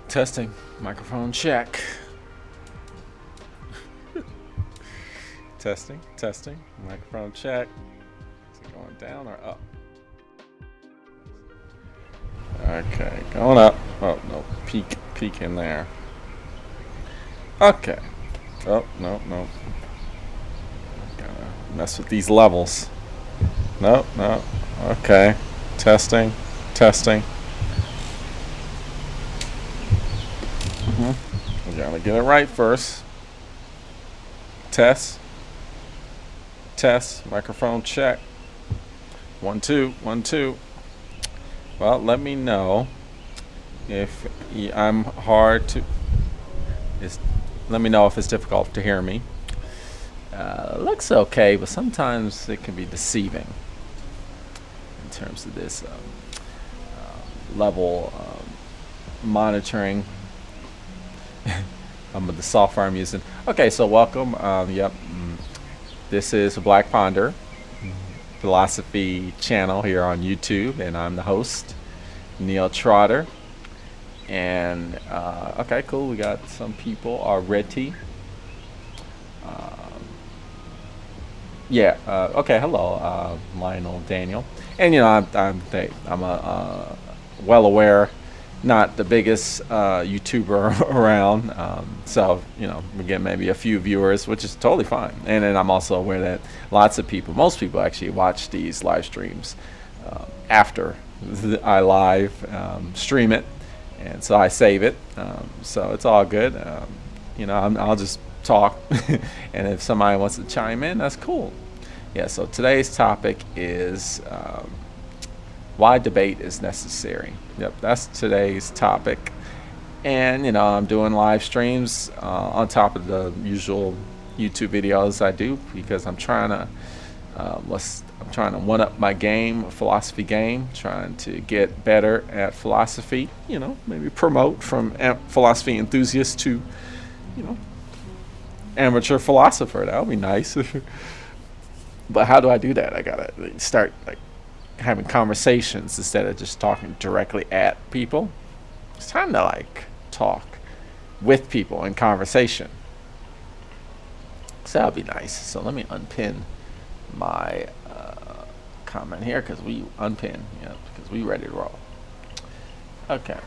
Testing. Microphone check. Testing. Testing. Microphone check. Is it going down or up? Okay, going up. Oh, no. Peek in there. Okay. Oh, no. Gotta mess with these levels. No. Okay. Testing. We gotta get it right first. Test. Microphone check. 1 2 1 2. Well, let me know if I'm hard to. Let me know if it's difficult to hear me. Looks okay, but sometimes it can be deceiving in terms of this level monitoring. With the software I'm using. Okay, so welcome. This is Black Ponder Philosophy channel here on YouTube, and I'm the host, Neil Trotter. And okay, cool. We got some people already. Okay. Hello, Lionel Daniel. And I'm well aware, not the biggest YouTuber around, so we get maybe a few viewers, which is totally fine. And then I'm also aware that most people actually watch these live streams after I live stream it, and so I save it, so it's all good. I'll just talk, and if somebody wants to chime in, that's cool. Yeah, so today's topic is why debate is necessary. Yep, that's today's topic. And I'm doing live streams on top of the usual YouTube videos I do, because I'm trying to one up my philosophy game, trying to get better at philosophy. Maybe promote from philosophy enthusiast to amateur philosopher. That would be nice. But how do I do that? I gotta start having conversations instead of just talking directly at people. It's time to talk with people in conversation. So that'd be nice. So let me unpin my comment here, because we ready to roll. Okay.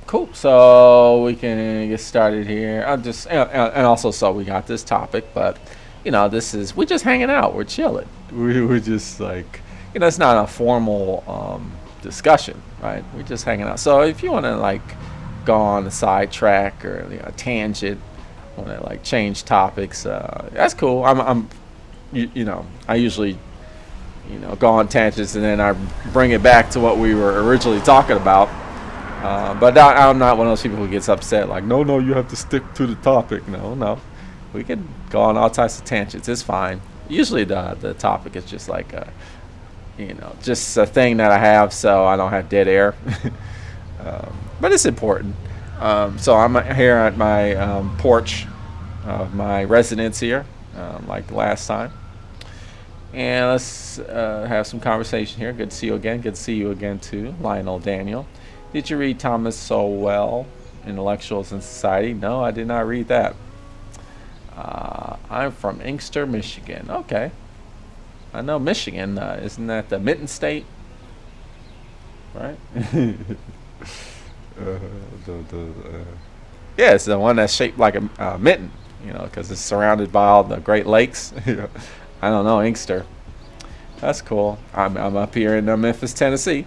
Cool. So we can get started here. And also, so we got this topic, but we're just hanging out. We're chilling. We're just it's not a formal discussion, right? We're just hanging out. So if you want to go on a sidetrack or a tangent, want to change topics, that's cool. I usually go on tangents, and then I bring it back to what we were originally talking about. But I'm not one of those people who gets upset no, you have to stick to the topic. No. We can go on all types of tangents. It's fine. Usually the topic is just just a thing that I have, so I don't have dead air. But it's important. So I'm here at my porch of my residence here, like last time. And let's have some conversation here. Good to see you again. Good to see you again too, Lionel Daniel. Did you read Thomas Sowell, Intellectuals in Society? No, I did not read that. I'm from Inkster, Michigan. Okay. I know Michigan. Isn't that the Mitten State? Right? Yeah, it's the one that's shaped like a mitten, because it's surrounded by all the Great Lakes. I don't know, Inkster. That's cool. I'm up here in Memphis, Tennessee.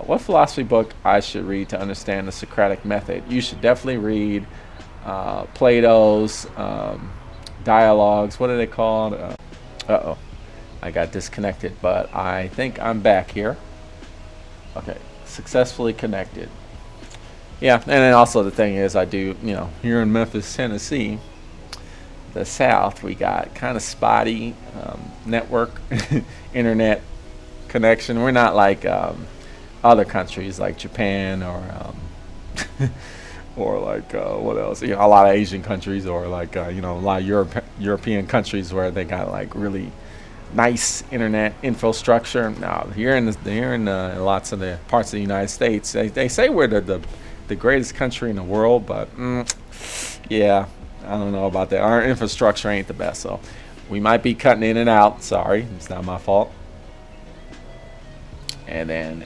What philosophy book I should read to understand the Socratic method? You should definitely read Plato's dialogues. What are they called? I got disconnected, but I think I'm back here. Okay, successfully connected. Yeah, and then also the thing is, I do, here in Memphis, Tennessee, the South, we got kind of spotty network, internet connection. We're not like other countries like Japan or or what else? A lot of Asian countries, or a lot of European countries where they got really nice internet infrastructure. No, here in lots of the parts of the United States, they say we're the greatest country in the world, but yeah, I don't know about that. Our infrastructure ain't the best, so we might be cutting in and out. Sorry, it's not my fault. And then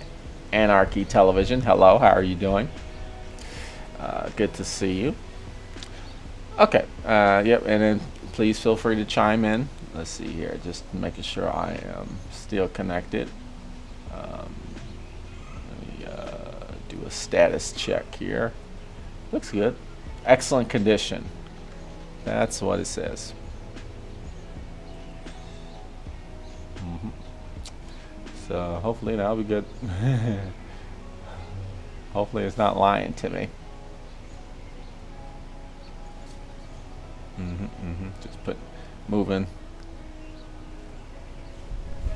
Anarchy Television. Hello, how are you doing? Good to see you. Okay. Yep. And then please feel free to chime in. Let's see here. Just making sure I am still connected. Let me do a status check here. Looks good. Excellent condition. That's what it says. So hopefully that'll be good. Hopefully it's not lying to me. Just moving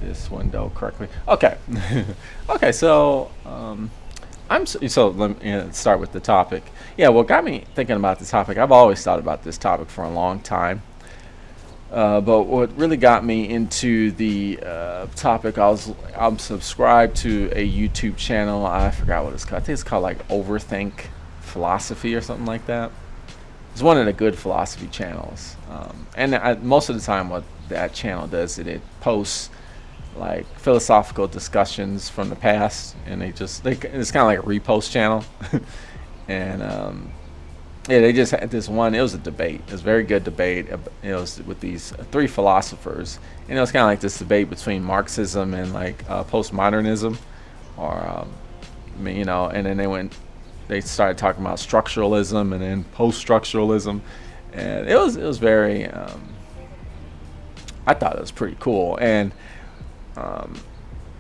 this window correctly. Okay. Okay. So let me start with the topic. Yeah. What got me thinking about the topic? I've always thought about this topic for a long time. But what really got me into the topic, I'm subscribed to a YouTube channel. I forgot what it's called. I think it's called like Overthink Philosophy or something like that. It's one of the good philosophy channels. Most of the time what that channel does is it posts like philosophical discussions from the past, and it's kind of like a repost channel. And yeah, they just had this one. It was a debate. It was a very good debate. It was with these three philosophers, and it was kind of like this debate between Marxism and like postmodernism, or and then they started talking about structuralism and then post-structuralism, and it was very. I thought it was pretty cool, and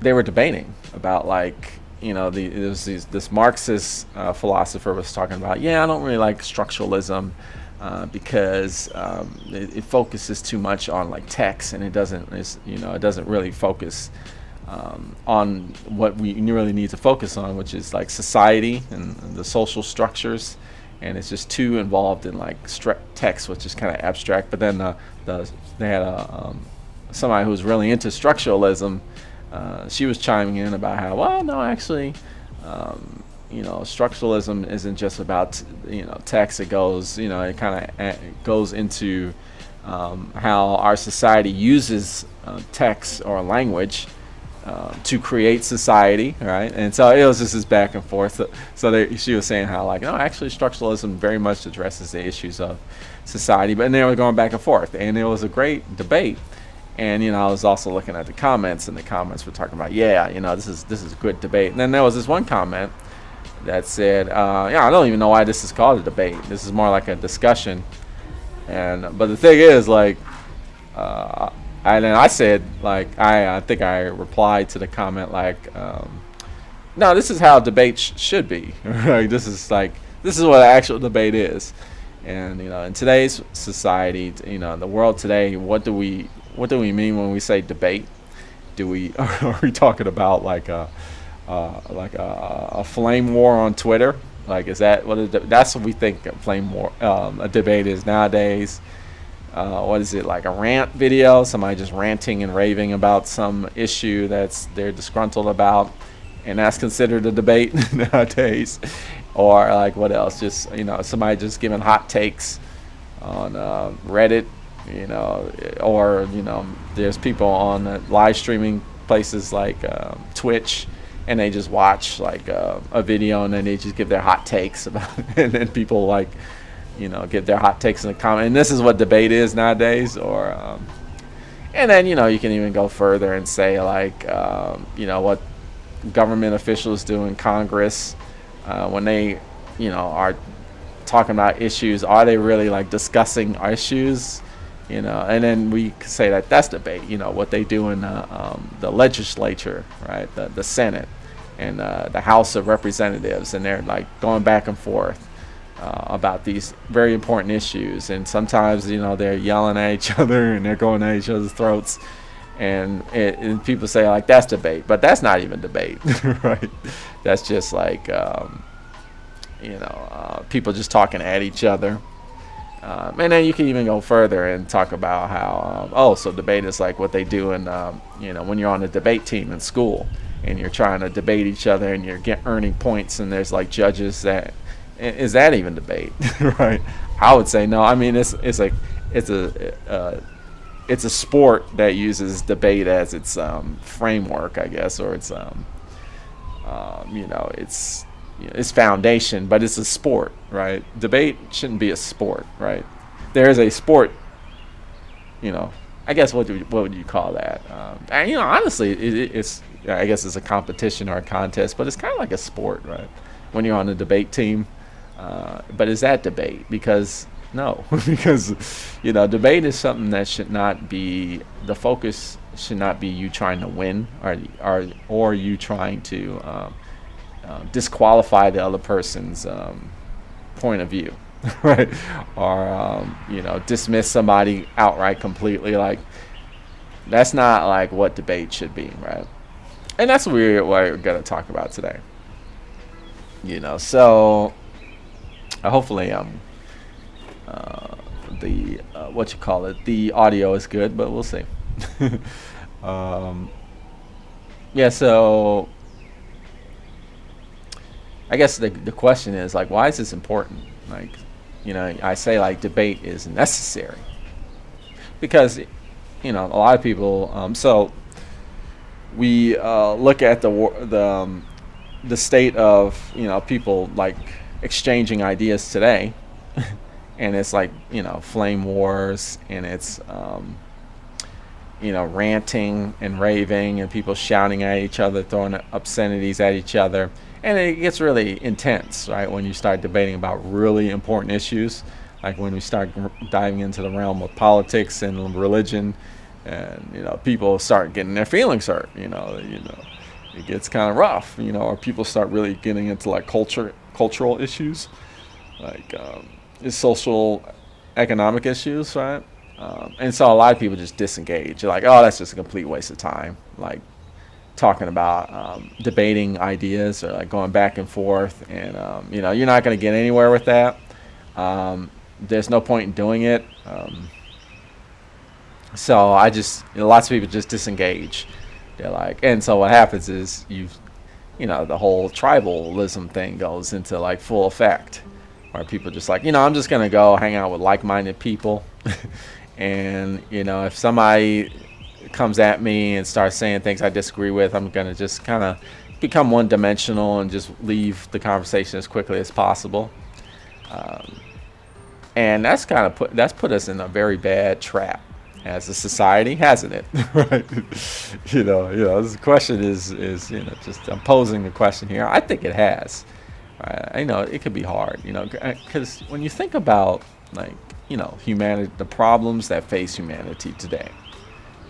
they were debating about like. This Marxist philosopher was talking about, I don't really like structuralism because it focuses too much on like text, and it doesn't really focus on what we really need to focus on, which is like society and the social structures, and it's just too involved in like text, which is kind of abstract. But then they had somebody who was really into structuralism. She was chiming in about how, well, no, actually, structuralism isn't just about text. It goes, it kind of goes into how our society uses text or language to create society, right? And so it was just this back and forth. She was saying how, like, no, actually, structuralism very much addresses the issues of society. But they were going back and forth, and it was a great debate. And I was also looking at the comments, and the comments were talking about, this is a good debate. And then there was this one comment that said, I don't even know why this is called a debate. This is more like a discussion. But the thing is, like, I said, like, I think I replied to the comment like, no, this is how debate should be. Right? This is what an actual debate is. And in today's society, the world today, what do we mean when we say debate? Are we talking about like a flame war on Twitter? Like, is that that's what we think a flame war, a debate is nowadays? What is it, like a rant video? Somebody just ranting and raving about some issue they're disgruntled about, and that's considered a debate nowadays? Or like what else? Just somebody just giving hot takes on Reddit. Or there's people on live streaming places like Twitch, and they just watch like a video, and then they just give their hot takes about it. And then people like give their hot takes in the comment, and this is what debate is nowadays. Or and then you can even go further and say like what government officials do in Congress when they are talking about issues. Are they really like discussing issues? And then we could say that that's debate. What they do in the legislature, right? The Senate and the House of Representatives, and they're like going back and forth about these very important issues. And sometimes they're yelling at each other, and they're going at each other's throats. And people say like that's debate, but that's not even debate, right? That's just like people just talking at each other. And then you can even go further and talk about how, so debate is like what they do in, when you're on a debate team in school and you're trying to debate each other and you're earning points and there's like judges that, is that even debate, right? I would say no. I mean, it's a sport that uses debate as its framework, I guess, or its its foundation, but it's a sport, right? Debate shouldn't be a sport, right? There is a sport, I guess what would you call that? And honestly, it's I guess it's a competition or a contest, but it's kind of like a sport, right? When you're on a debate team, but is that debate? Because no, because debate is something that should not be the focus. Should not be you trying to win or you trying to disqualify the other person's point of view, right? Or dismiss somebody outright completely. Like that's not like what debate should be, right? And that's what we're gonna talk about today. So hopefully the the audio is good, but we'll see. So I guess the question is like, why is this important? Like, I say like debate is necessary because, a lot of people. So we look at the state of people like exchanging ideas today, and it's like flame wars, and it's ranting and raving, and people shouting at each other, throwing obscenities at each other. And it gets really intense, right, when you start debating about really important issues, like when we start diving into the realm of politics and religion, and people start getting their feelings hurt. It gets kind of rough, or people start really getting into like cultural issues, like social, economic issues, right? And so a lot of people just disengage. You're like, oh, that's just a complete waste of time. Like talking about debating ideas or like going back and forth, and you're not going to get anywhere with that. There's no point in doing it. So lots of people just disengage. They're like, and so what happens is the whole tribalism thing goes into like full effect, where people just like, I'm just going to go hang out with like-minded people. And if somebody comes at me and starts saying things I disagree with, I'm going to just kind of become one-dimensional and just leave the conversation as quickly as possible. And that's put us in a very bad trap as a society, hasn't it? Right? This question is just I'm posing the question here. I think it has. Right? It could be hard, because when you think about like humanity, the problems that face humanity today,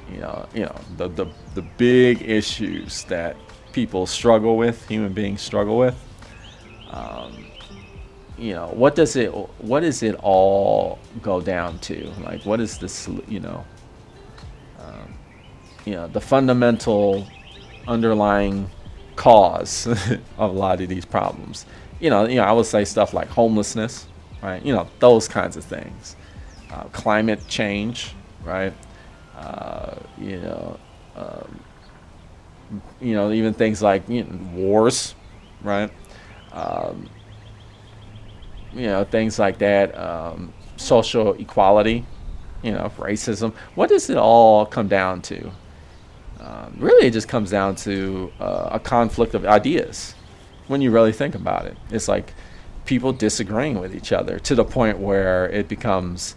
the big issues that people struggle with, human beings struggle with. What does it all go down to? Like, what is this? The fundamental underlying cause of a lot of these problems. I would say stuff like homelessness, right? Those kinds of things. Climate change, right? Even things like wars, right? Things like that. Social equality, racism. What does it all come down to? Really, it just comes down to a conflict of ideas. When you really think about it, it's like people disagreeing with each other to the point where it becomes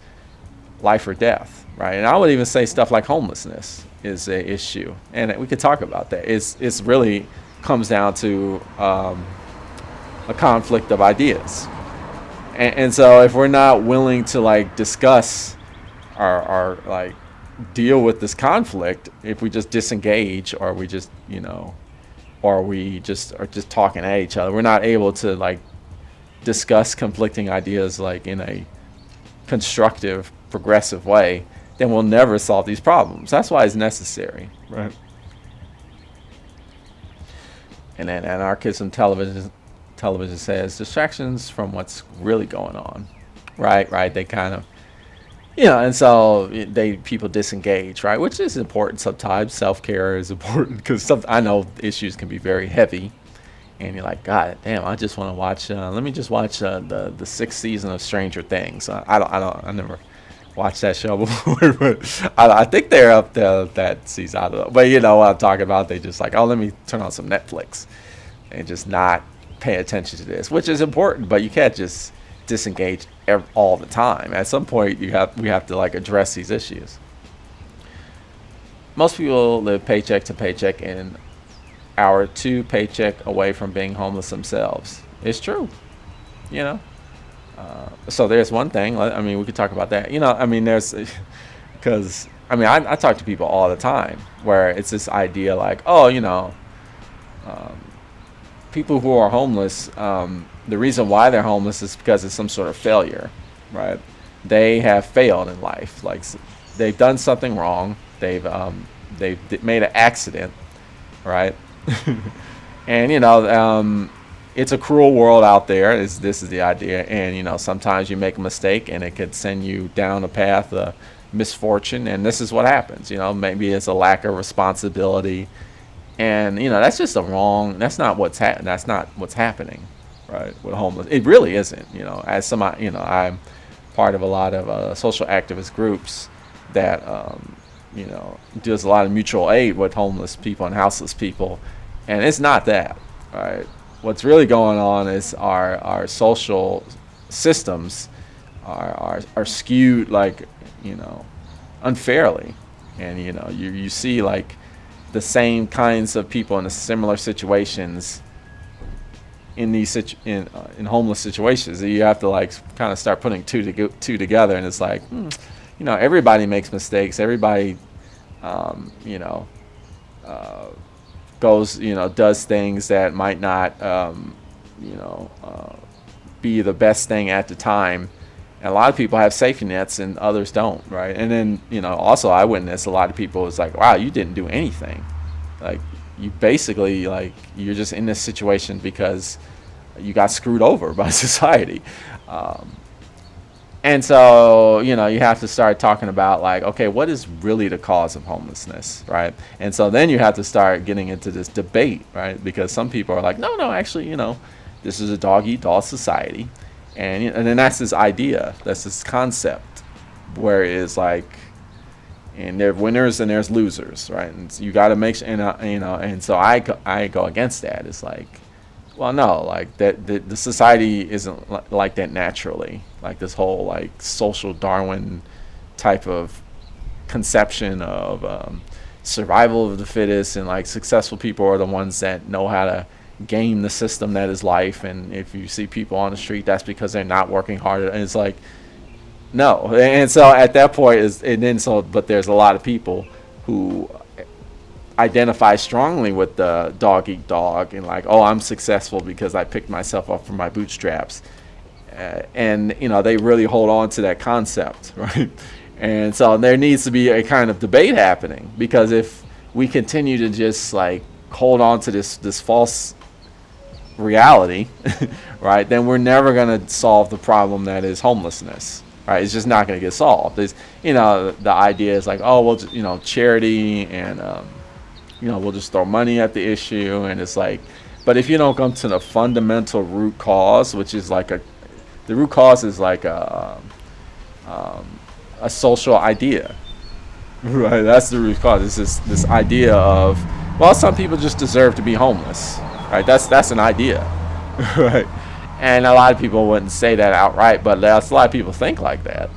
life or death, right? And I would even say stuff like homelessness is an issue, and we could talk about that. It's really comes down to a conflict of ideas, and so if we're not willing to like discuss our like deal with this conflict, if we just disengage, or we just or we just are just talking at each other, we're not able to like discuss conflicting ideas like in a constructive, progressive way, then we'll never solve these problems. That's why it's necessary, right? And then anarchism television says distractions from what's really going on, right? They kind of And so they people disengage, right? Which is important sometimes. Self care is important because some I know issues can be very heavy, and you're like, God damn, I just want to watch. Let me just watch the sixth season of Stranger Things. I never watched that show before, but I think they're up there that season. I don't know, but you know what I'm talking about. They just like, oh, let me turn on some Netflix, and just not pay attention to this, which is important. But you can't just disengage all the time. At some point, we have to like address these issues. Most people live paycheck to paycheck and are 2 paycheck away from being homeless themselves. It's true, you know. So there's one thing. I mean, we could talk about that. I mean, there's because I mean, I talk to people all the time where it's this idea like, oh, um, people who are homeless, the reason why they're homeless is because of some sort of failure, right? They have failed in life. Like they've done something wrong. They've made an accident, right? And it's a cruel world out there. This is the idea. And sometimes you make a mistake, and it could send you down a path of misfortune. And this is what happens. Maybe it's a lack of responsibility, and that's just a wrong. That's not what's happening, right? With homeless, it really isn't. As somebody, I'm part of a lot of social activist groups that does a lot of mutual aid with homeless people and houseless people, and it's not that, right? What's really going on is our social systems are skewed like unfairly, and you see like the same kinds of people in the similar situations in these in homeless situations. You have to like kind of start putting two together, and it's like everybody makes mistakes. Everybody goes does things that might not be the best thing at the time. And a lot of people have safety nets and others don't, right? And then also I witness a lot of people is like, wow, you didn't do anything. Like you basically like you're just in this situation because you got screwed over by society. And so, you have to start talking about like, okay, what is really the cause of homelessness, right? And so then you have to start getting into this debate, right? Because some people are like, no, actually, this is a dog-eat-dog society. And then that's this idea, that's this concept, where it's like, and there are winners and there's losers, right? And so you got to make sure, and so I go against that. It's like, well, no, like that the society isn't like that naturally. Like this whole like social Darwin type of conception of survival of the fittest, and like successful people are the ones that know how to game the system that is life. And if you see people on the street, that's because they're not working harder. And it's like, no. And so at that point but there's a lot of people who identify strongly with the dog eat dog, and like, oh, I'm successful because I picked myself up from my bootstraps, and they really hold on to that concept, right? And so there needs to be a kind of debate happening, because if we continue to just like hold on to this false reality, right, then we're never going to solve the problem that is homelessness. Right, it's just not going to get solved. It's, the idea is like, oh, well, charity, and we'll just throw money at the issue, and it's like, but if you don't come to the fundamental root cause, which is like the root cause is like a social idea, right? That's the root cause. It's this idea of, well, some people just deserve to be homeless, right? That's an idea, right? And a lot of people wouldn't say that outright, but a lot of people think like that,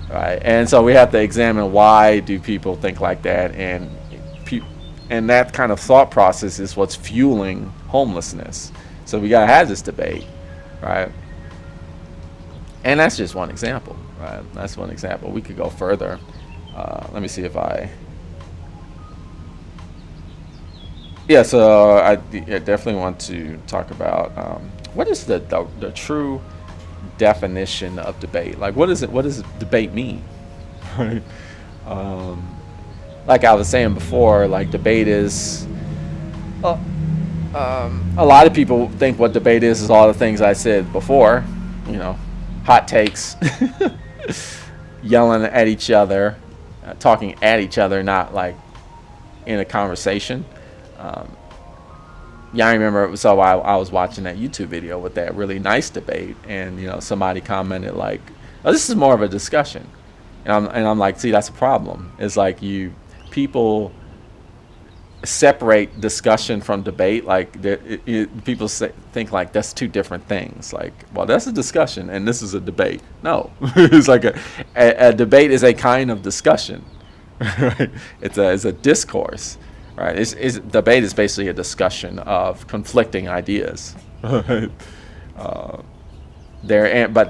right? And so we have to examine, why do people think like that, and that kind of thought process is what's fueling homelessness. So we gotta have this debate, right? And that's just one example, right? That's one example. We could go further. Let me see if yeah, so I definitely want to talk about what is the true definition of debate. Like, what is it? What does debate mean? Right? Like I was saying before, like debate is. A lot of people think what debate is all the things I said before. Hot takes. yelling at each other, talking at each other, not like in a conversation. Yeah, I remember. So I was watching that YouTube video with that really nice debate, and somebody commented like, "Oh, this is more of a discussion," and I'm like, "See, that's a problem. It's like people separate discussion from debate. Like people think like that's two different things. Like, well, that's a discussion, and this is a debate. No, it's like a debate is a kind of discussion, right? It's a discourse." Right, debate is basically a discussion of conflicting ideas. But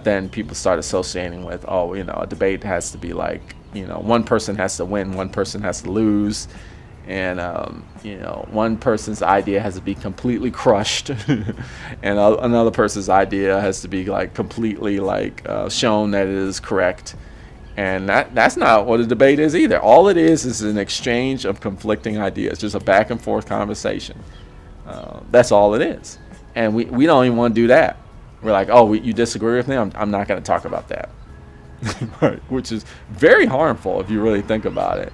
then people start associating with, a debate has to be like, one person has to win, one person has to lose, and one person's idea has to be completely crushed, and another person's idea has to be like completely like shown that it is correct. And that's not what a debate is either. All it is an exchange of conflicting ideas, just a back and forth conversation. That's all it is. And we don't even want to do that. We're like, you disagree with me? I'm not going to talk about that. Right? Which is very harmful if you really think about it.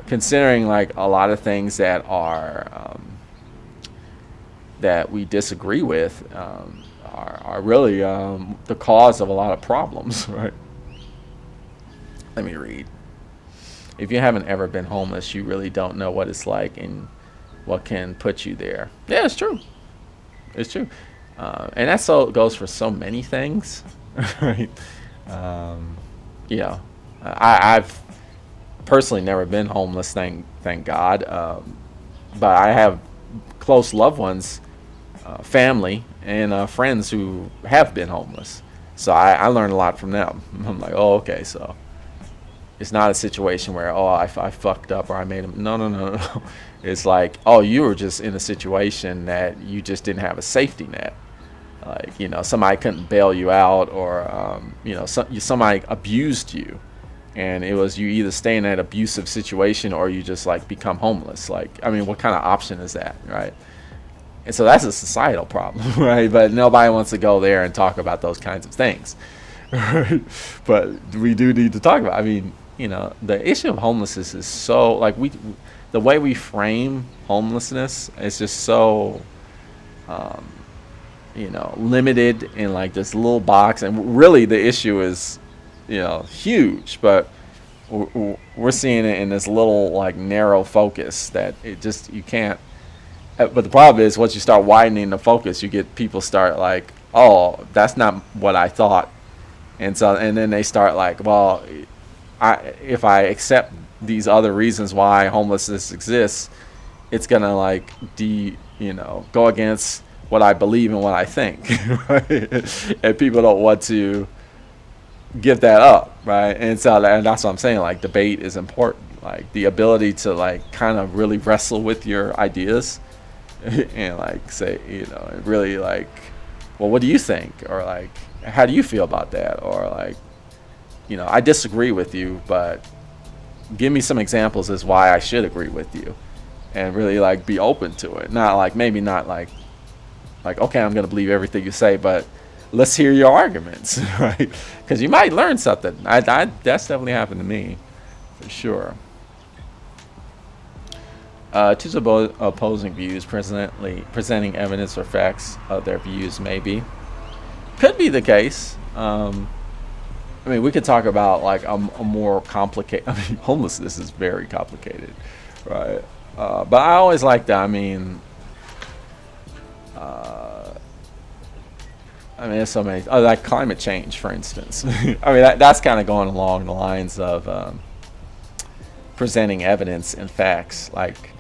Considering like a lot of things that are that we disagree with are really the cause of a lot of problems, right? Let me read. If you haven't ever been homeless, you really don't know what it's like and what can put you there. Yeah, it's true. It's true. And that goes for so many things, right? I've personally never been homeless, thank God. But I have close loved ones, family, and friends who have been homeless. So I learned a lot from them. I'm like, okay, so it's not a situation where, I fucked up or I made them. No. It's like, you were just in a situation that you just didn't have a safety net. Like, somebody couldn't bail you out, or, somebody abused you. And it was you either stay in that abusive situation or you just like become homeless. Like, I mean, what kind of option is that, right? And so that's a societal problem, right? But nobody wants to go there and talk about those kinds of things. Right? But we do need to talk about, I mean, the issue of homelessness is so, like, the way we frame homelessness is just so, limited in like this little box. And really the issue is, huge, but we're seeing it in this little like narrow focus that you can't. But the problem is once you start widening the focus, you get people start like, that's not what I thought. And then they start like, well, if I accept these other reasons why homelessness exists, it's gonna like go against what I believe and what I think, right? And people don't want to give that up, right? And that's what I'm saying. Like, debate is important. Like, the ability to like kind of really wrestle with your ideas and like say, really like, well, what do you think? Or like, how do you feel about that? Or like, I disagree with you, but give me some examples as why I should agree with you, and really like be open to it. Not like, maybe not like, okay, I'm going to believe everything you say, but let's hear your arguments, right? Because you might learn something. That's definitely happened to me, for sure. Two opposing views, presenting evidence or facts of their views, maybe. Could be the case. I mean, we could talk about like a more complicated. I mean, homelessness is very complicated, right? But I always like that. I mean, there's so many. Like climate change, for instance. I mean, that's kind of going along the lines of presenting evidence and facts. Like,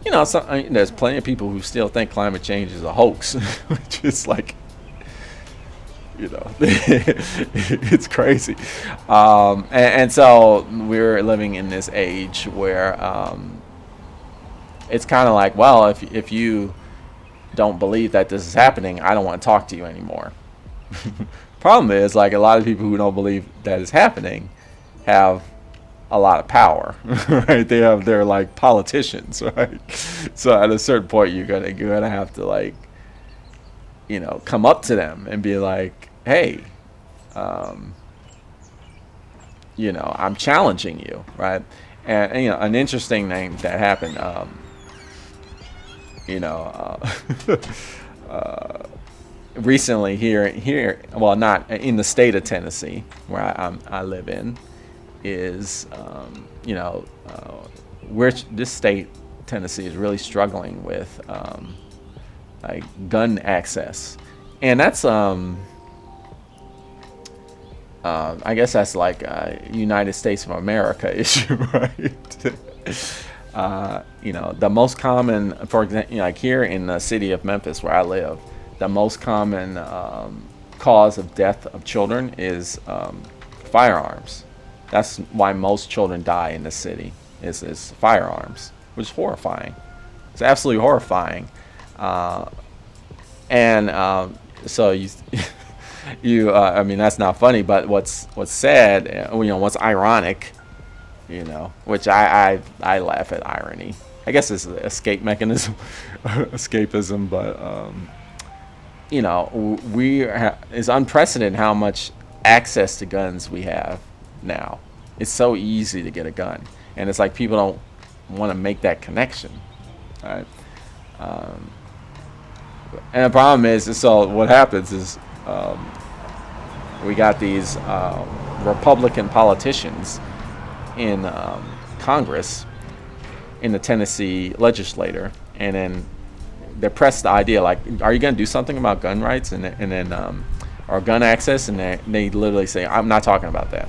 there's plenty of people who still think climate change is a hoax, which is like, it's crazy. And so we're living in this age where it's kind of like, well, if you don't believe that this is happening, I don't want to talk to you anymore. Problem is, like, a lot of people who don't believe that it's happening have a lot of power, right? They're like politicians, right? So at a certain point, you're gonna have to like, come up to them and be like, hey, I'm challenging you, right? And an interesting thing that happened, you know, recently here, well, not in the state of Tennessee where I live in, is where this state, Tennessee, is really struggling with like gun access, and that's I guess that's like a United States of America issue, right? The most common, for example, like here in the city of Memphis where I live, the most common cause of death of children is firearms. That's why most children die in the city is firearms, which is horrifying. It's absolutely horrifying. And so I mean, that's not funny, but what's sad, what's ironic, which I laugh at irony. I guess it's an escape mechanism, escapism, but it's unprecedented how much access to guns we have now. It's so easy to get a gun, and it's like people don't want to make that connection, right? And the problem is, so what happens is we got these Republican politicians in Congress, in the Tennessee legislature, and then they press the idea like, are you going to do something about gun rights and then or gun access? And they literally say, I'm not talking about that.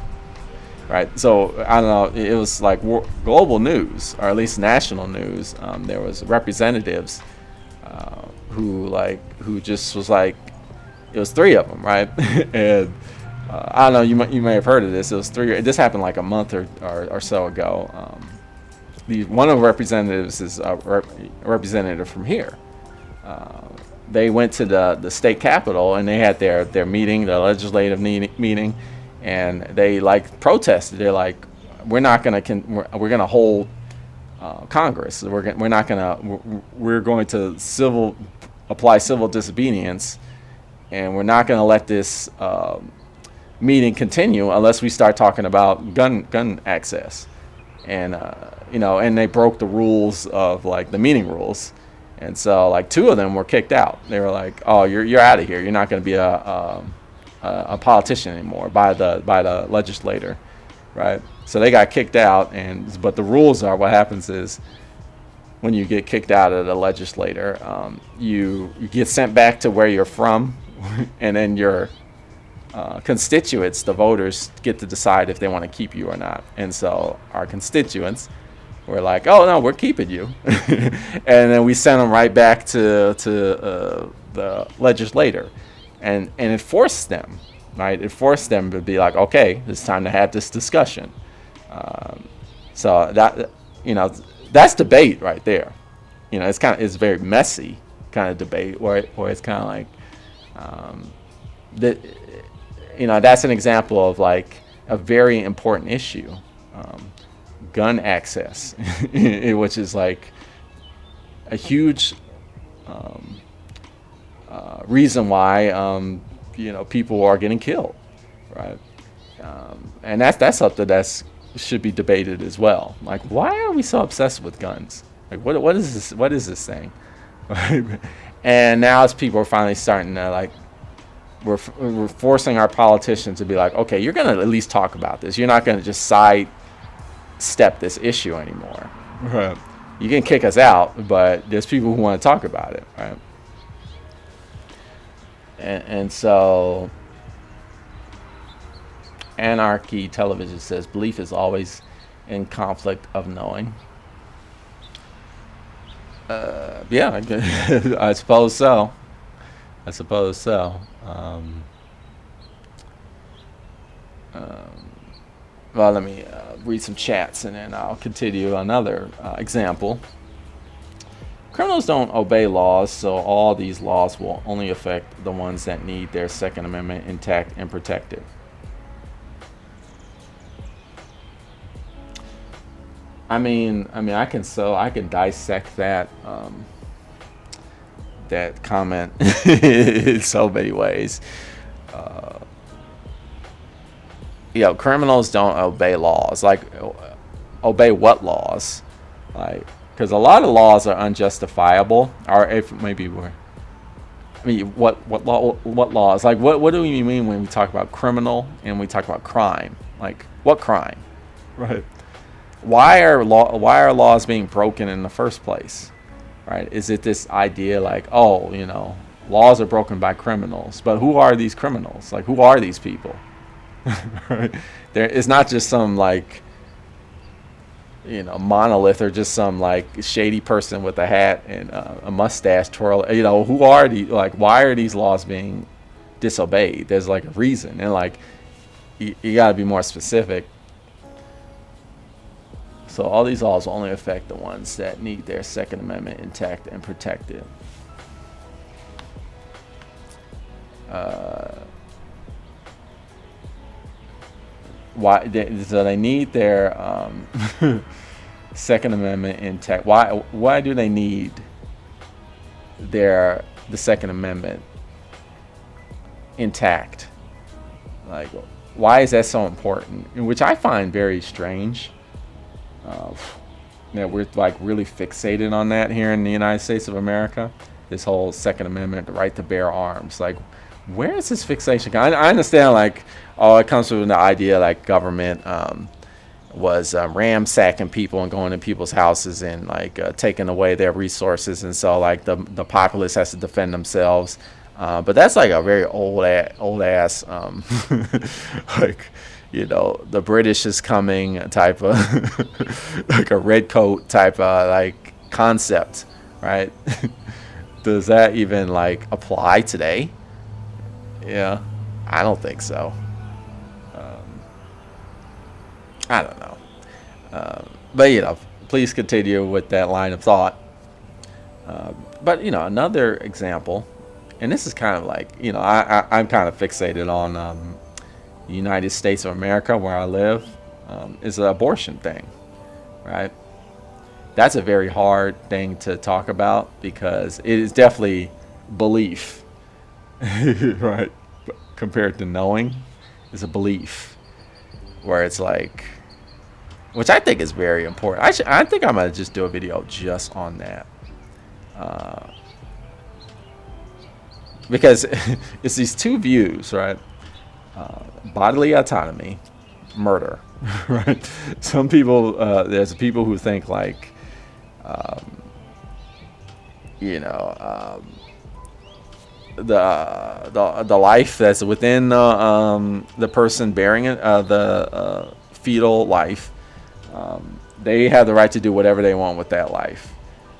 Right, so I don't know. It was like global news, or at least national news. There was representatives who just was like, it was three of them, right? And I don't know. You may have heard of this. It was three. This happened like a month or so ago. One of the representatives is a representative from here. They went to the state capitol and they had their meeting, the legislative meeting. And they protested. They're like, we're gonna hold Congress. We're going to apply civil disobedience, and we're not gonna let this meeting continue unless we start talking about gun access. And and they broke the rules of like the meeting rules, and so like two of them were kicked out. They were like, oh, you're out of here. You're not gonna be a politician anymore by the legislator, right? So they got kicked out, but the rules are, what happens is when you get kicked out of the legislator, you get sent back to where you're from, and then your constituents, the voters, get to decide if they want to keep you or not. And so our constituents were like, oh no, we're keeping you. And then we sent them right back to the legislator. And it forced them, right? It forced them to be like, okay, it's time to have this discussion. So that, that's debate right there. It's very messy kind of debate, where it's kind of like, that's an example of like a very important issue, gun access, which is like a huge reason why people are getting killed, right? And that's something that should be debated as well. Like, why are we so obsessed with guns? Like, what is this? What is this thing? And now, as people are finally starting to like, we're forcing our politicians to be like, okay, you're gonna at least talk about this. You're not gonna just sidestep this issue anymore. Right. You can kick us out, but there's people who want to talk about it, right? And so Anarchy Television says belief is always in conflict of knowing. Yeah, I suppose so. Well, let me read some chats and then I'll continue another example. Criminals don't obey laws, so all these laws will only affect the ones that need their Second Amendment intact and protected. I mean, I can dissect that that comment in so many ways. criminals don't obey laws. Like, obey what laws? Like, because a lot of laws are unjustifiable, or if maybe we're, I mean, what laws? Like, what do we mean when we talk about criminal and we talk about crime? Like, what crime? Right. Why are laws being broken in the first place? Right? Is it this idea like, oh, laws are broken by criminals, but who are these criminals? Like, who are these people? Right? It's not just some like, monolith, or just some like shady person with a hat and a mustache twirl. Who are these? Like, why are these laws being disobeyed? There's like a reason, and like you got to be more specific. So all these laws only affect the ones that need their Second Amendment intact and protected. So they need their Second Amendment intact. Why do they need the Second Amendment intact? Like, why is that so important? Which I find very strange. That we're like really fixated on that here in the United States of America. This whole Second Amendment, the right to bear arms. Like, where is this fixation? I understand, like, it comes from the idea like government was ransacking people and going to people's houses and like taking away their resources, and so like the populace has to defend themselves. But that's like a very old ass like, the British is coming type of like a red coat type of like concept, right? Does that even like apply today? Yeah, I don't think so. I don't know. But please continue with that line of thought. But another example, and this is kind of like, I'm kind of fixated on the United States of America, where I live, is the abortion thing, right? That's a very hard thing to talk about because it is definitely belief, right? Compared to knowing, is a belief where it's like, which I think is very important. I think I'm gonna just do a video just on that, because it's these two views, right? Bodily autonomy, murder, right? Some people, there's people who think like, the life that's within the person bearing it, the fetal life, they have the right to do whatever they want with that life,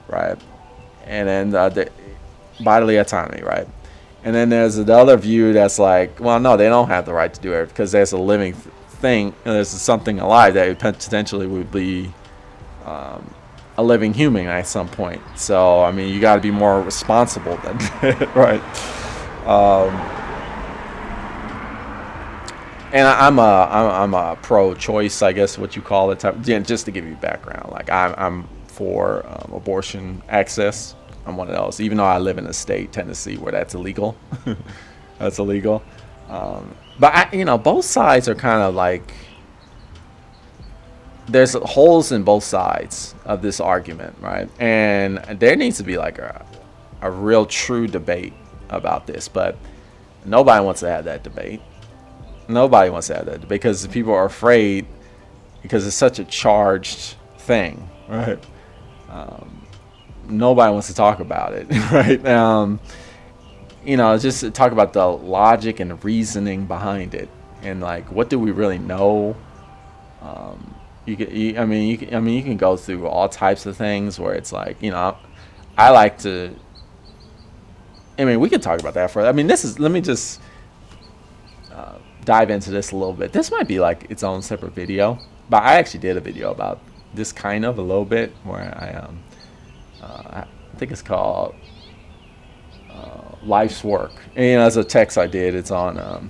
right? And then the bodily autonomy, right? And then there's the other view that's like, well, no, they don't have the right to do it because there's a living thing, there's something alive that potentially would be a living human at some point. So I mean, you got to be more responsible than that, right? And I'm a pro-choice, I guess what you call it. Just to give you background, like I'm for abortion access. I'm one of those, even though I live in a state, Tennessee, where that's illegal. That's illegal. But both sides are kind of like, there's holes in both sides of this argument, right? And there needs to be like a real true debate about this, but nobody wants to have that debate. Nobody wants to have that debate because people are afraid, because it's such a charged thing, right? Nobody wants to talk about it, right? Just talk about the logic and reasoning behind it, and like, what do we really know? You can go through all types of things where it's like, I like to. We can talk about that for. Let me just dive into this a little bit. This might be like its own separate video, but I actually did a video about this kind of a little bit where I think it's called Life's Work. And as a text I did, it's on.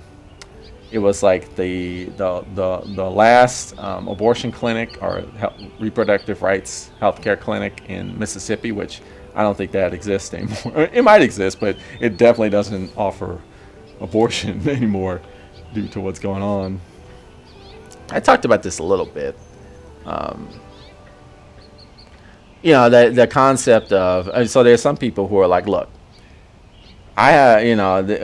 It was like the last abortion clinic or reproductive rights healthcare clinic in Mississippi, which I don't think that exists anymore. It might exist, but it definitely doesn't offer abortion anymore due to what's going on. I talked about this a little bit. Um, the concept of so there's some people who are like, look, I have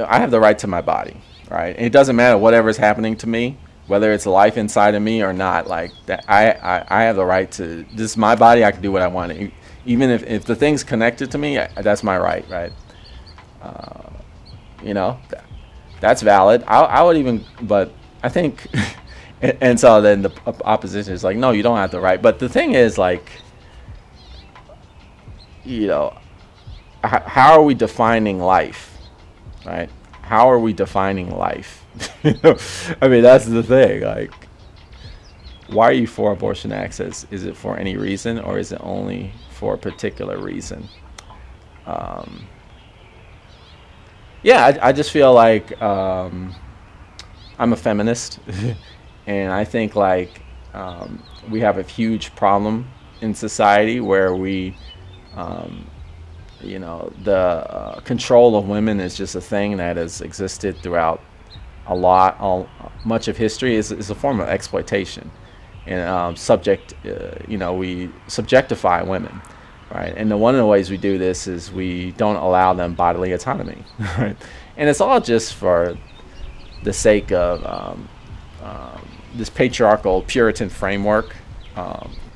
I have the right to my body, right? And it doesn't matter whatever's happening to me, whether it's life inside of me or not. Like that, I have the right to this is my body. I can do what I want. Even if the thing's connected to me, that's my right, right? Uh, you know, that's valid. I would even, but I think, and so then the opposition is like, no, you don't have the right. But the thing is, like, you know, how are we defining life, right? How are we defining life? I mean, that's the thing. Like, why are you for abortion access? Is it for any reason, or is it only for a particular reason? Um, yeah, I just feel like I'm a feminist, and I think like we have a huge problem in society where we um, the control of women is just a thing that has existed throughout much of history is a form of exploitation, and we subjectify women, right? And one of the ways we do this is we don't allow them bodily autonomy, right? And it's all just for the sake of this patriarchal Puritan framework,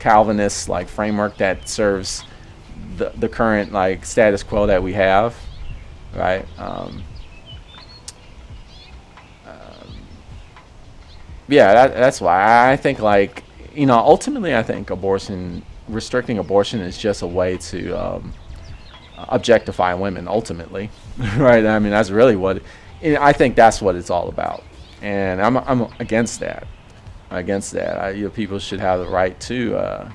Calvinist like framework that serves the current like status quo that we have, right? Yeah, that's why I think like ultimately I think restricting abortion is just a way to objectify women ultimately, right? I mean that's really I think that's what it's all about, and I'm against that. People should have the right to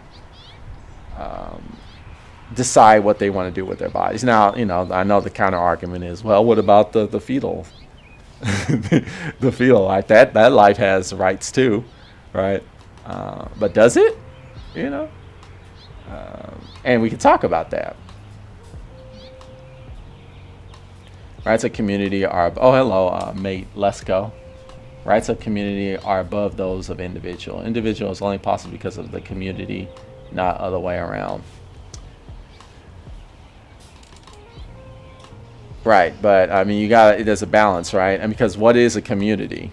decide what they want to do with their bodies. Now, I know the counter argument is, well, what about the fetal, the fetal like that life has rights too, right? But does it? You know, and we can talk about that. Rights of community are hello, mate. Let's go. Rights of community are above those of individual. Individual is only possible because of the community, not other way around. Right, but I mean, there's a balance, right? And because what is a community?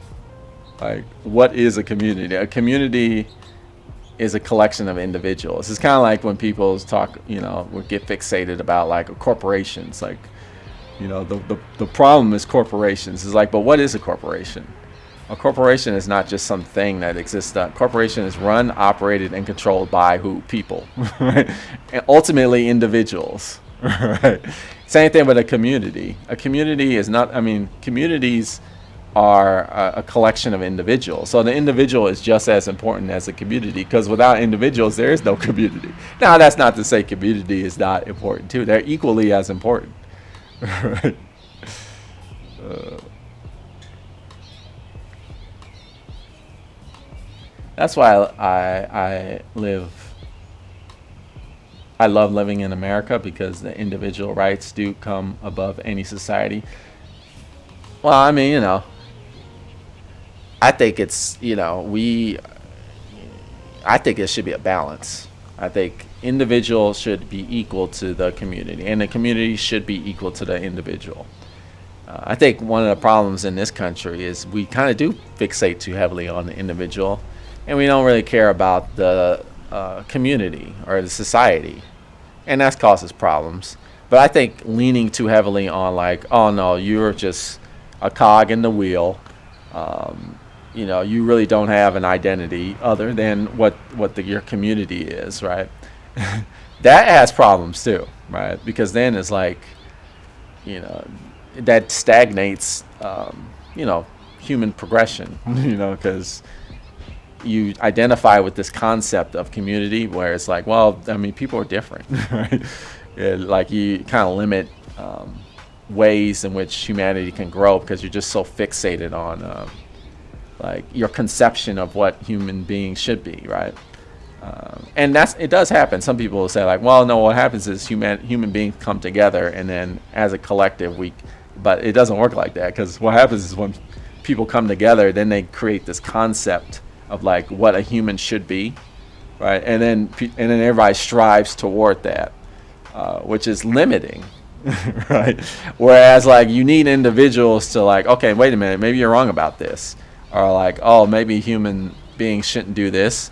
Like, what is a community? A community is a collection of individuals. It's kind of like when people talk, we get fixated about like corporations. Like, the problem is corporations. It's like, but what is a corporation? A corporation is not just something that exists. A corporation is run, operated, and controlled by who? People, right? And ultimately individuals, right? Same thing with a community. A community is not, communities are a collection of individuals. So the individual is just as important as a community, because without individuals, there is no community. Now, that's not to say community is not important too. They're equally as important, right? That's why I love living in America, because the individual rights do come above any society. Well, I think I think it should be a balance. I think individuals should be equal to the community, and the community should be equal to the individual. I think one of the problems in this country is we kind of do fixate too heavily on the individual, and we don't really care about the community or the society, and that causes problems. But I think leaning too heavily on like, oh no, you're just a cog in the wheel. You really don't have an identity other than what your community is, right? That has problems too, right? Because then it's like, that stagnates, human progression, because you identify with this concept of community where it's like, well, people are different, right? Like you kind of limit ways in which humanity can grow because you're just so fixated on like your conception of what human beings should be, right? And it does happen. Some people will say like, well, no, what happens is human beings come together and then as a collective but it doesn't work like that, because what happens is when people come together, then they create this concept of like what a human should be, right? And then everybody strives toward that, which is limiting, right? Whereas like you need individuals to like, okay, wait a minute, maybe you're wrong about this, or like, oh, maybe human beings shouldn't do this,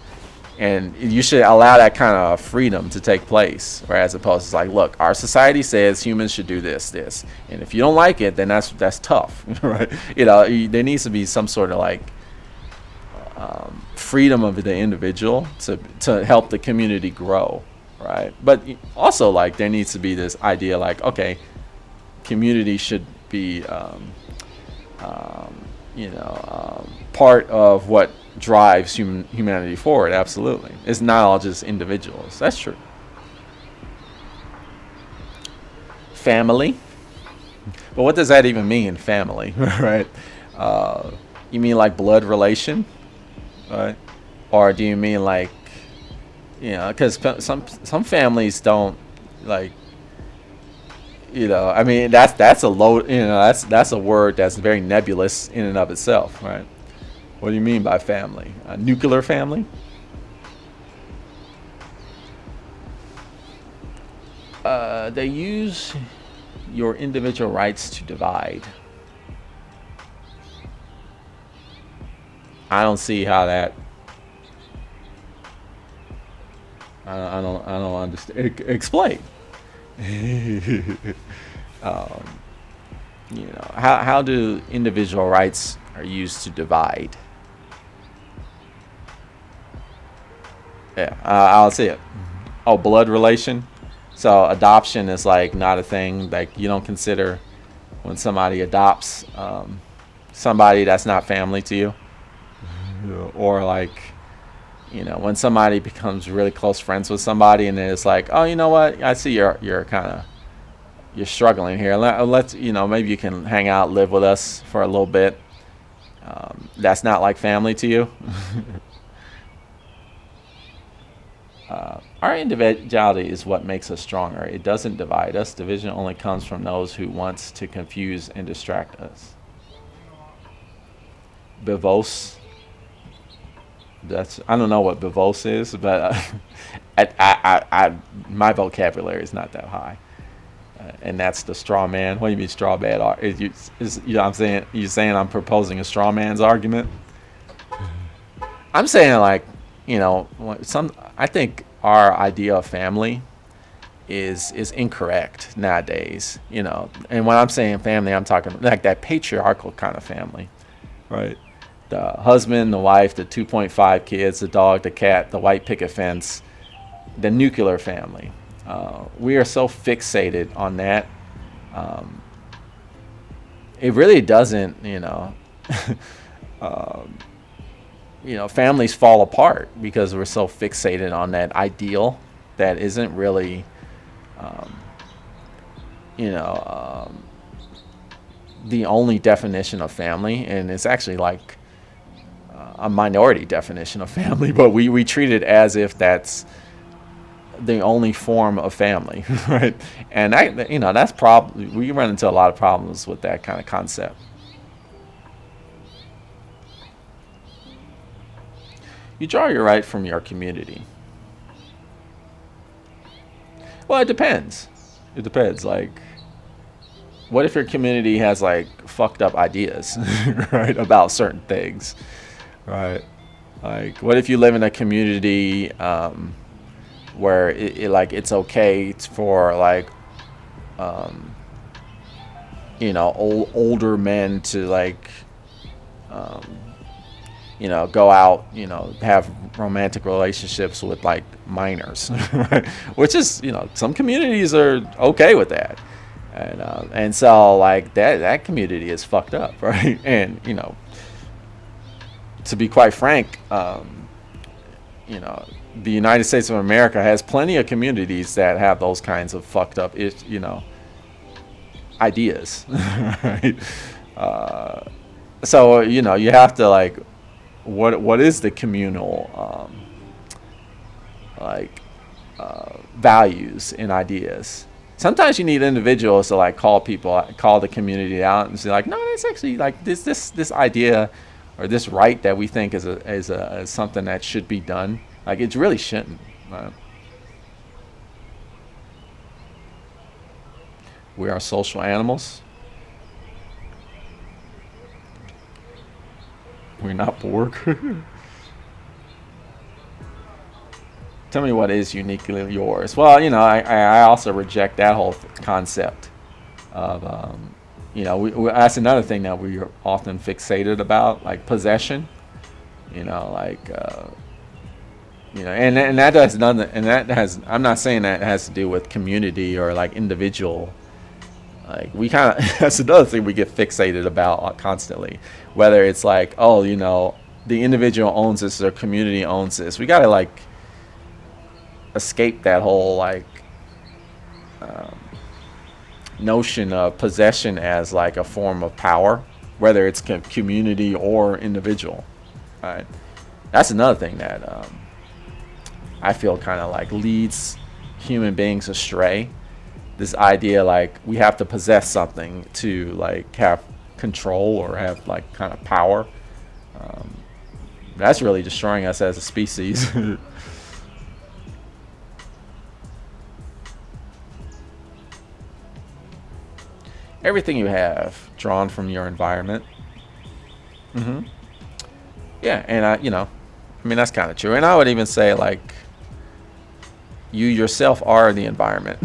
and you should allow that kind of freedom to take place, right? As opposed to like, look, our society says humans should do this, and if you don't like it, then that's tough, right? There needs to be some sort of like freedom of the individual to help the community grow, right? But also like there needs to be this idea like, okay, community should be part of what drives humanity forward. Absolutely, it's not all just individuals. That's true. Family, but what does that even mean, family? Right? You mean like blood relation, right? Or do you mean like, because some families don't like, I mean that's a low, that's a word that's very nebulous in and of itself, right? What do you mean by family? A nuclear family? They use your individual rights to divide. I don't see how that. I don't understand. Explain. How do individual rights are used to divide? Yeah, I'll see it. Oh, blood relation. So adoption is like not a thing. Like you don't consider when somebody adopts somebody that's not family to you, or like when somebody becomes really close friends with somebody, and then it's like, oh, you know what? I see you're struggling here. Let's maybe you can hang out, live with us for a little bit. That's not like family to you. Our individuality is what makes us stronger. It doesn't divide us. Division only comes from those who wants to confuse and distract us. Bivos. I don't know what bivos is, but my vocabulary is not that high. And that's the straw man. What do you mean straw man? I'm saying you're saying I'm proposing a straw man's argument. I'm saying like, I think our idea of family is incorrect nowadays. And when I'm saying family, I'm talking like that patriarchal kind of family, right? The husband, the wife, the 2.5 kids, the dog, the cat, the white picket fence, the nuclear family. We are so fixated on that. It really doesn't, families fall apart because we're so fixated on that ideal that isn't really, the only definition of family. And it's actually like a minority definition of family, but we treat it as if that's the only form of family, right? And that's probably, we run into a lot of problems with that kind of concept. You draw your right from your community. Well, it depends. Like, what if your community has like fucked up ideas, right, about certain things, right? Like, what if you live in a community where it's okay for like older men to like go out, have romantic relationships with like minors, right? Which is, some communities are okay with that, and so like that community is fucked up, right? And to be quite frank, the United States of America has plenty of communities that have those kinds of fucked up, ideas, right? So you have to like, what is the communal values and ideas? Sometimes you need individuals to like call the community out and say like, no, it's actually like this idea or this right that we think is something that should be done. Like, it really shouldn't. We are social animals. We're not Borg. Tell me what is uniquely yours. Well, I also reject that whole concept of, that's another thing that we are often fixated about, like possession. And that has nothing, I'm not saying that has to do with community or like individual. Like, we kind of, that's another thing we get fixated about constantly. Whether it's like, oh, the individual owns this or community owns this. We got to like escape that whole like notion of possession as like a form of power, whether it's community or individual. Right? That's another thing that I feel kind of like leads human beings astray. This idea like we have to possess something to like have control or have like kind of power. That's really destroying us as a species. Everything you have drawn from your environment. Yeah, and that's kind of true. And I would even say like, you yourself are the environment.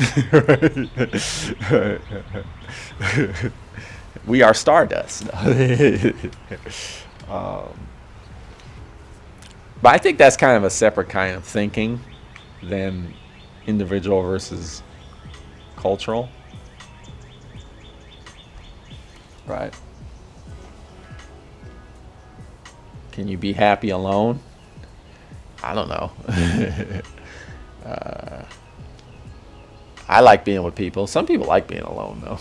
We are stardust. But I think that's kind of a separate kind of thinking than individual versus cultural. Right? Can you be happy alone? I don't know. I like being with people. Some people like being alone, though.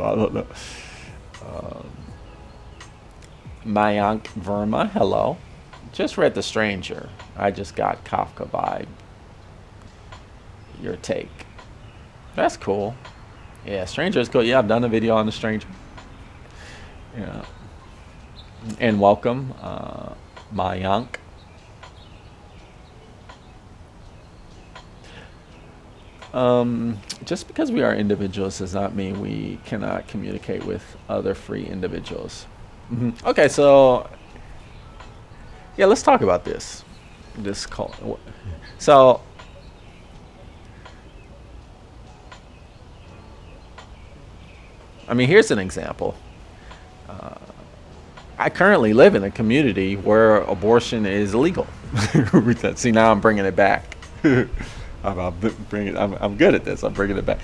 I don't know. Mayank Verma, hello. Just read The Stranger. I just got Kafka vibe. Your take. That's cool. Yeah, Stranger is cool. Yeah, I've done a video on The Stranger. Yeah. And welcome, Mayank. Just because we are individuals does not mean we cannot communicate with other free individuals. Okay, so yeah, let's talk about this. So I mean, here's an example. I currently live in a community where abortion is illegal. See, now I'm bringing it back. I'm good at this. I'm bringing it back.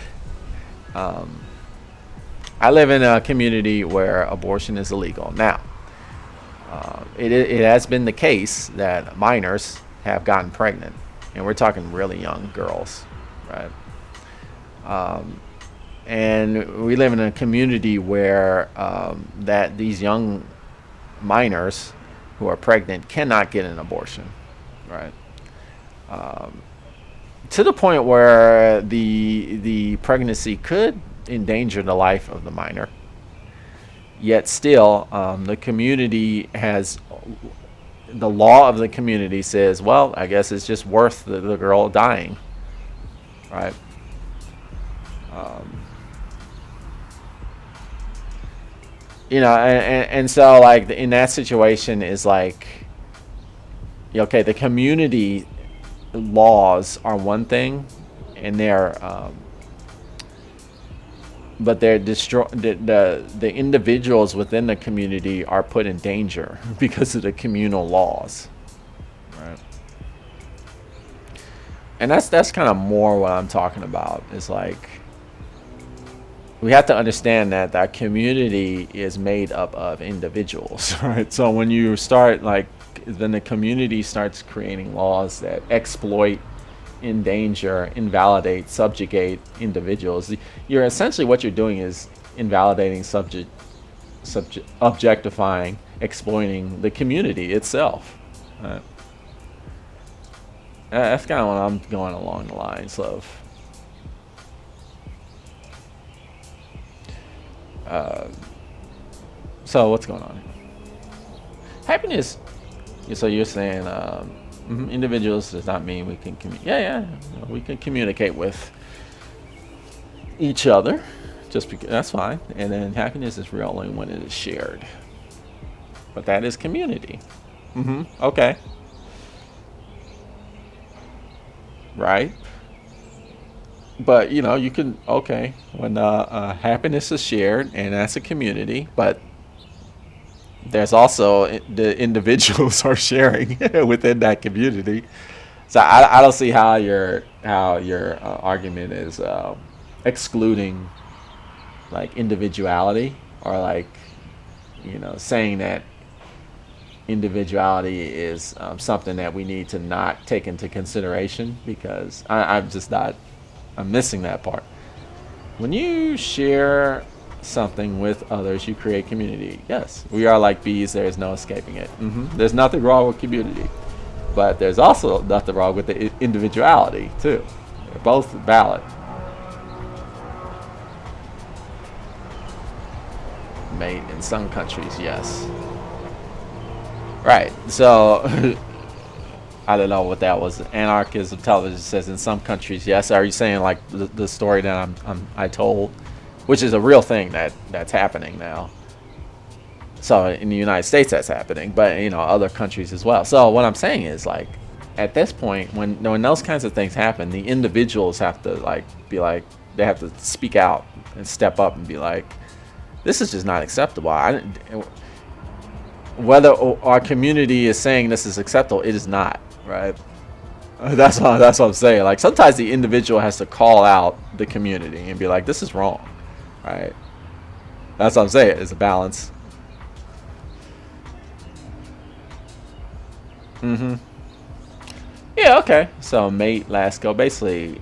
I live in a community where abortion is illegal. Now, it has been the case that minors have gotten pregnant, and we're talking really young girls, right? And we live in a community where that these young minors who are pregnant cannot get an abortion, right? To the point where the pregnancy could endanger the life of the minor. Yet still, the law of the community says, well, I guess it's just worth the girl dying, right? And so like in that situation is like, okay, the community laws are one thing, and but they're the individuals within the community are put in danger because of the communal laws, right? And that's kind of more what I'm talking about. Is like, we have to understand that that community is made up of individuals, right? So when you start then the community starts creating laws that exploit, endanger, invalidate, subjugate individuals. You're essentially, what you're doing is invalidating, objectifying, exploiting the community itself. Right? That's kind of what I'm going along the lines of. So what's going on here? Hey, happiness. So you're saying individuals does not mean we can we can communicate with each other, just because that's fine. And then happiness is real only when it is shared. But that is community. Okay. Right. But you can when happiness is shared and that's a community, but there's also the individuals are sharing within that community. So I don't see how your argument is excluding like individuality, or like saying that individuality is something that we need to not take into consideration, because I'm missing that part. When you share something with others, you create community. Yes, we are like bees. There is no escaping it. There's nothing wrong with community, but there's also nothing wrong with the individuality too. They're both valid. Mate, in some countries, yes. Right. So I don't know what that was. Anarchism Television says in some countries, yes. Are you saying like the story that I told, which is a real thing that's happening now? So in the United States that's happening, but other countries as well. So what I'm saying is, like, at this point, when those kinds of things happen, the individuals have to be like they have to speak out and step up and be like, this is just not acceptable. Whether our community is saying this is acceptable, it is not, right? That's what I'm saying. Like, sometimes the individual has to call out the community and be like, this is wrong, right? That's what I'm saying. It's a balance. Yeah, okay. So mate, last go. Basically,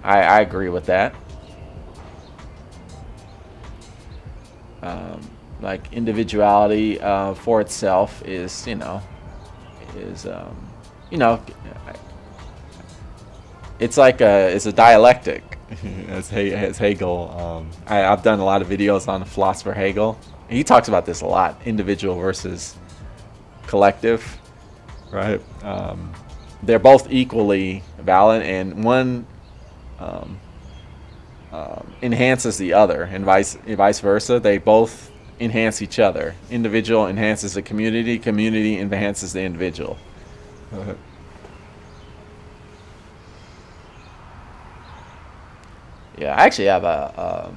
I agree with that. Like individuality for itself is it's like it's a dialectic, as Hegel. I've done a lot of videos on the philosopher Hegel. He talks about this a lot: individual versus collective, right? They're both equally valid, and one enhances the other, and vice versa. They both enhance each other. Individual enhances the community. Community enhances the individual. Yeah, I actually have a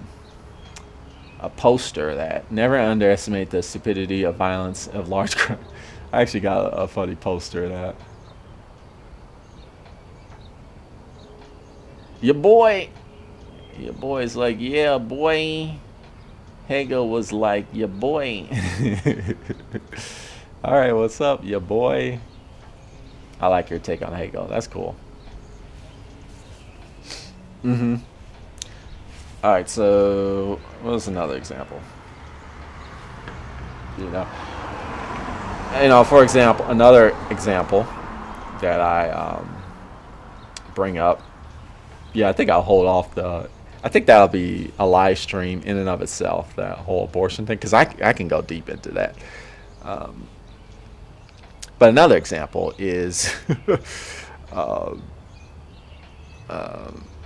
poster that never underestimate the stupidity of violence of large crowd. I actually got a funny poster of that. Your boy's like, yeah, boy. Hegel was like, your boy. All right, what's up, your boy? I like your take on Hegel. That's cool. All right, so what's another example? For example, another example that I bring up. Yeah, I think I'll hold off I think that'll be a live stream in and of itself, that whole abortion thing, because I can go deep into that. But another example is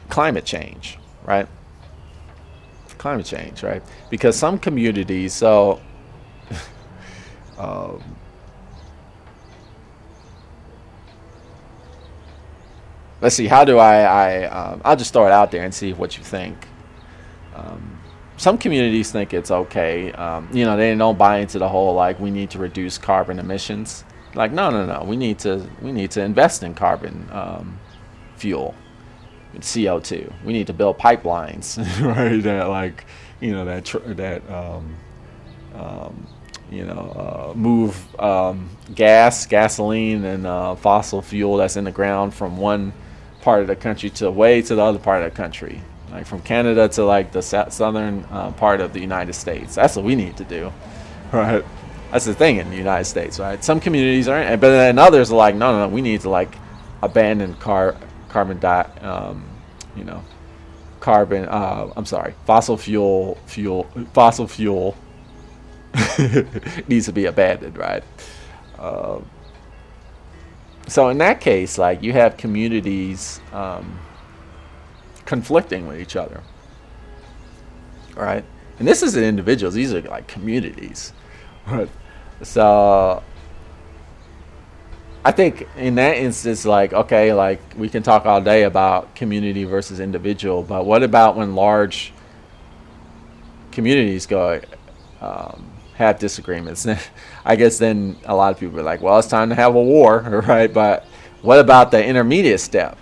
climate change, right? Climate change, right? Because some communities, so let's see, how do I'll just throw it out there and see what you think. Some communities think it's okay. They don't buy into the whole, like, we need to reduce carbon emissions. Like, no. We need to invest in carbon fuel, CO2. We need to build pipelines, right? That, like, move gasoline and fossil fuel that's in the ground from one part of the country to the other part of the country, like from Canada to like the southern part of the United States. That's what we need to do, right? That's the thing in the United States, right? Some communities aren't, but then others are like, no, we need to like abandon fossil fuel needs to be abandoned, right? So in that case, like you have communities conflicting with each other, right? And this isn't individuals; these are like communities, right? So I think in that instance, like, okay, like we can talk all day about community versus individual, but what about when large communities go have disagreements? I guess then a lot of people are like, well, it's time to have a war, right? But what about the intermediate step,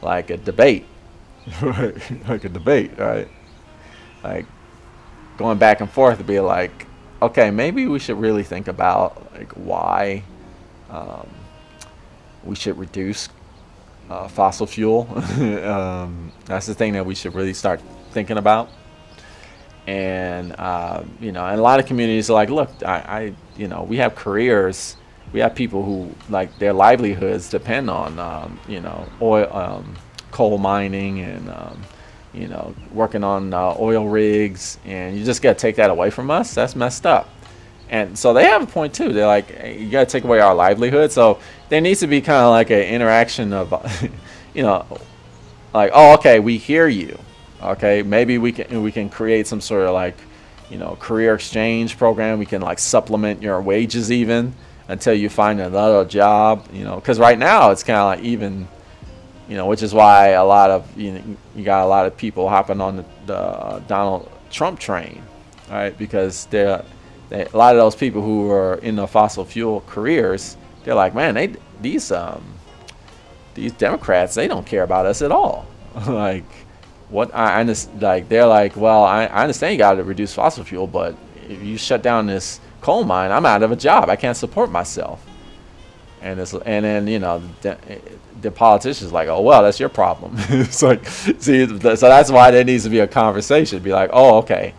like a debate, right? Like a debate, right? Like going back and forth to be like, okay, maybe we should really think about like why we should reduce fossil fuel. That's the thing that we should really start thinking about. And and a lot of communities are like, look, we have careers, we have people who like their livelihoods depend on oil, coal mining, and working on oil rigs, and you just got to take that away from us. That's messed up. And so they have a point too. They're like, hey, you got to take away our livelihood. So there needs to be kind of like an interaction of, like, oh, okay, we hear you. Okay, maybe we can create some sort of like, career exchange program. We can like supplement your wages even until you find another job. Because right now it's kind of like even, which is why a lot of you got a lot of people hopping on the Donald Trump train, right? Because a lot of those people who are in the fossil fuel careers, they're like, man, these Democrats, they don't care about us at all. Like, what I understand, like they're like, well, I understand you got to reduce fossil fuel, but if you shut down this coal mine, I'm out of a job. I can't support myself. And then the politicians like, oh well, that's your problem. It's like, see, so that's why there needs to be a conversation. Be like, oh, okay.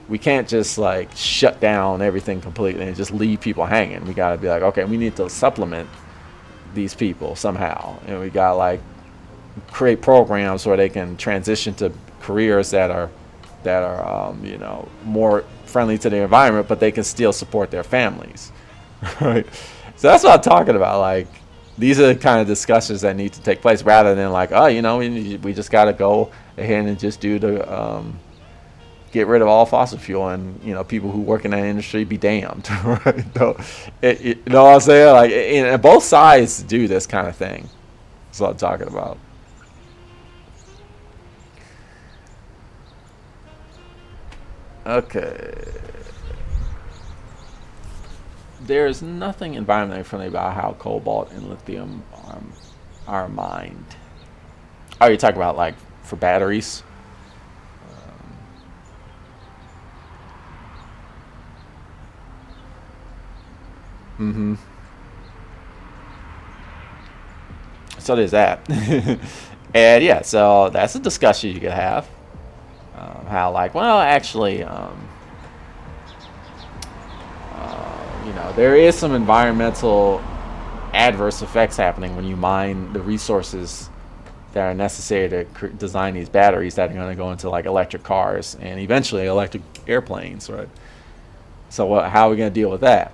We can't just like shut down everything completely and just leave people hanging. We got to be like, okay, we need to supplement these people somehow, and we got to like create programs where they can transition to careers that are more friendly to the environment, but they can still support their families, right? So that's what I'm talking about. Like, these are the kind of discussions that need to take place, rather than like, oh, we just got to go ahead and just do the get rid of all fossil fuel, and people who work in that industry be damned, right? So, you know what I'm saying? Like, and both sides do this kind of thing. That's what I'm talking about. Okay. There's nothing environmentally friendly about how cobalt and lithium are mined. Oh, you're talking about like for batteries? Mm-hmm. So there's that. And yeah, so that's a discussion you could have. How like, well, actually, there is some environmental adverse effects happening when you mine the resources that are necessary to design these batteries that are going to go into like electric cars and eventually electric airplanes, right? So how are we going to deal with that?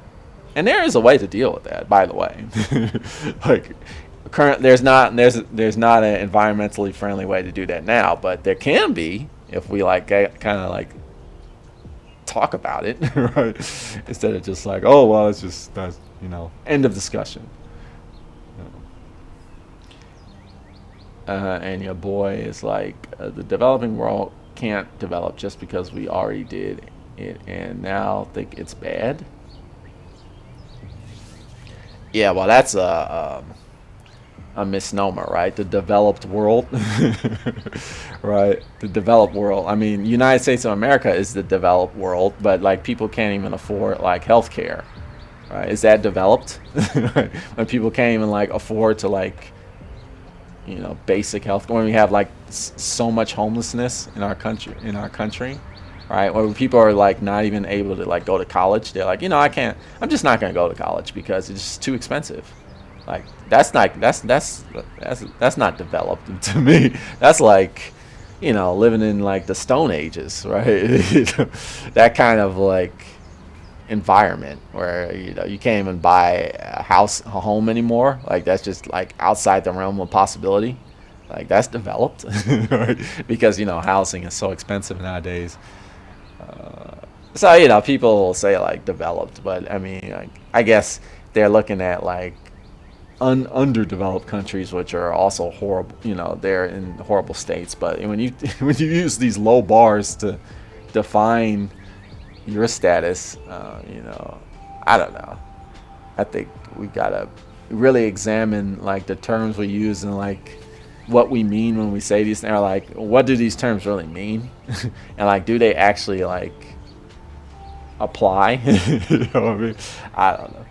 And there is a way to deal with that, by the way. Like, there's not an environmentally friendly way to do that now, but there can be if we like kind of like talk about it, right? Instead of just like, oh well, it's just that's end of discussion. And your boy is like, the developing world can't develop just because we already did it and now think it's bad. Yeah, well, that's a misnomer, right? The developed world, right? The developed world. I mean, United States of America is the developed world, but like people can't even afford like healthcare, right? Is that developed? When people can't even like afford to like, basic health. When we have like so much homelessness in our country, right? When people are like not even able to like go to college, they're like, I can't. I'm just not going to go to college because it's just too expensive. Like that's not developed to me. That's like, living in like the Stone Ages, right? That kind of like environment where you can't even buy a home anymore. Like that's just like outside the realm of possibility. Like that's developed, right? Because housing is so expensive nowadays. So people will say like developed, but I mean, like, I guess they're looking at like underdeveloped countries, which are also horrible. They're in horrible states. But when you when you use these low bars to define your status, I don't know. I think we gotta really examine like the terms we use and like what we mean when we say these things. Or, like, what do these terms really mean? And like, do they actually like apply? You know what I mean? I don't know.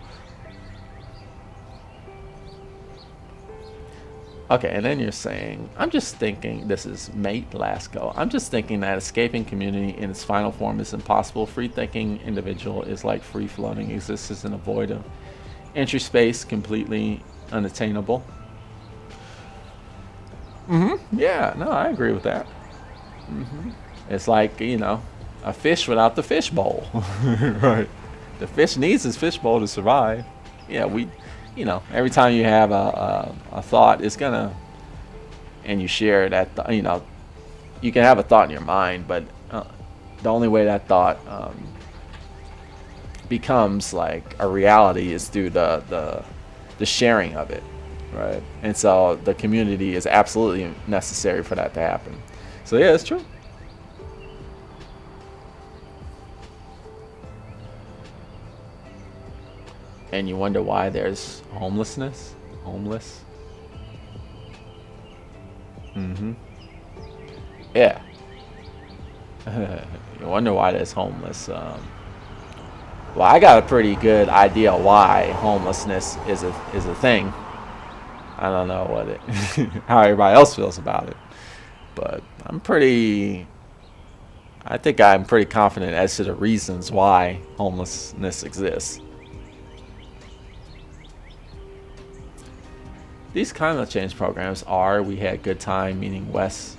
Okay, and then you're saying, I'm just thinking, this is Mate Lasco. I'm just thinking that escaping community in its final form is impossible. Free-thinking individual is like free-floating existence in a void of entry space, completely unattainable. Yeah, no, I agree with that. It's like, a fish without the fish bowl. Right. The fish needs his fish bowl to survive. Yeah, every time you have a thought, it's gonna, and you share that, you can have a thought in your mind, but the only way that thought becomes like a reality is through the sharing of it, right? And so the community is absolutely necessary for that to happen. So yeah, it's true. And you wonder why there's homelessness? Homeless? Yeah. You wonder why there's homeless. Well, I got a pretty good idea why homelessness is a thing. I don't know how everybody else feels about it, but I think I'm pretty confident as to the reasons why homelessness exists. These climate change programs we had good time, meaning West,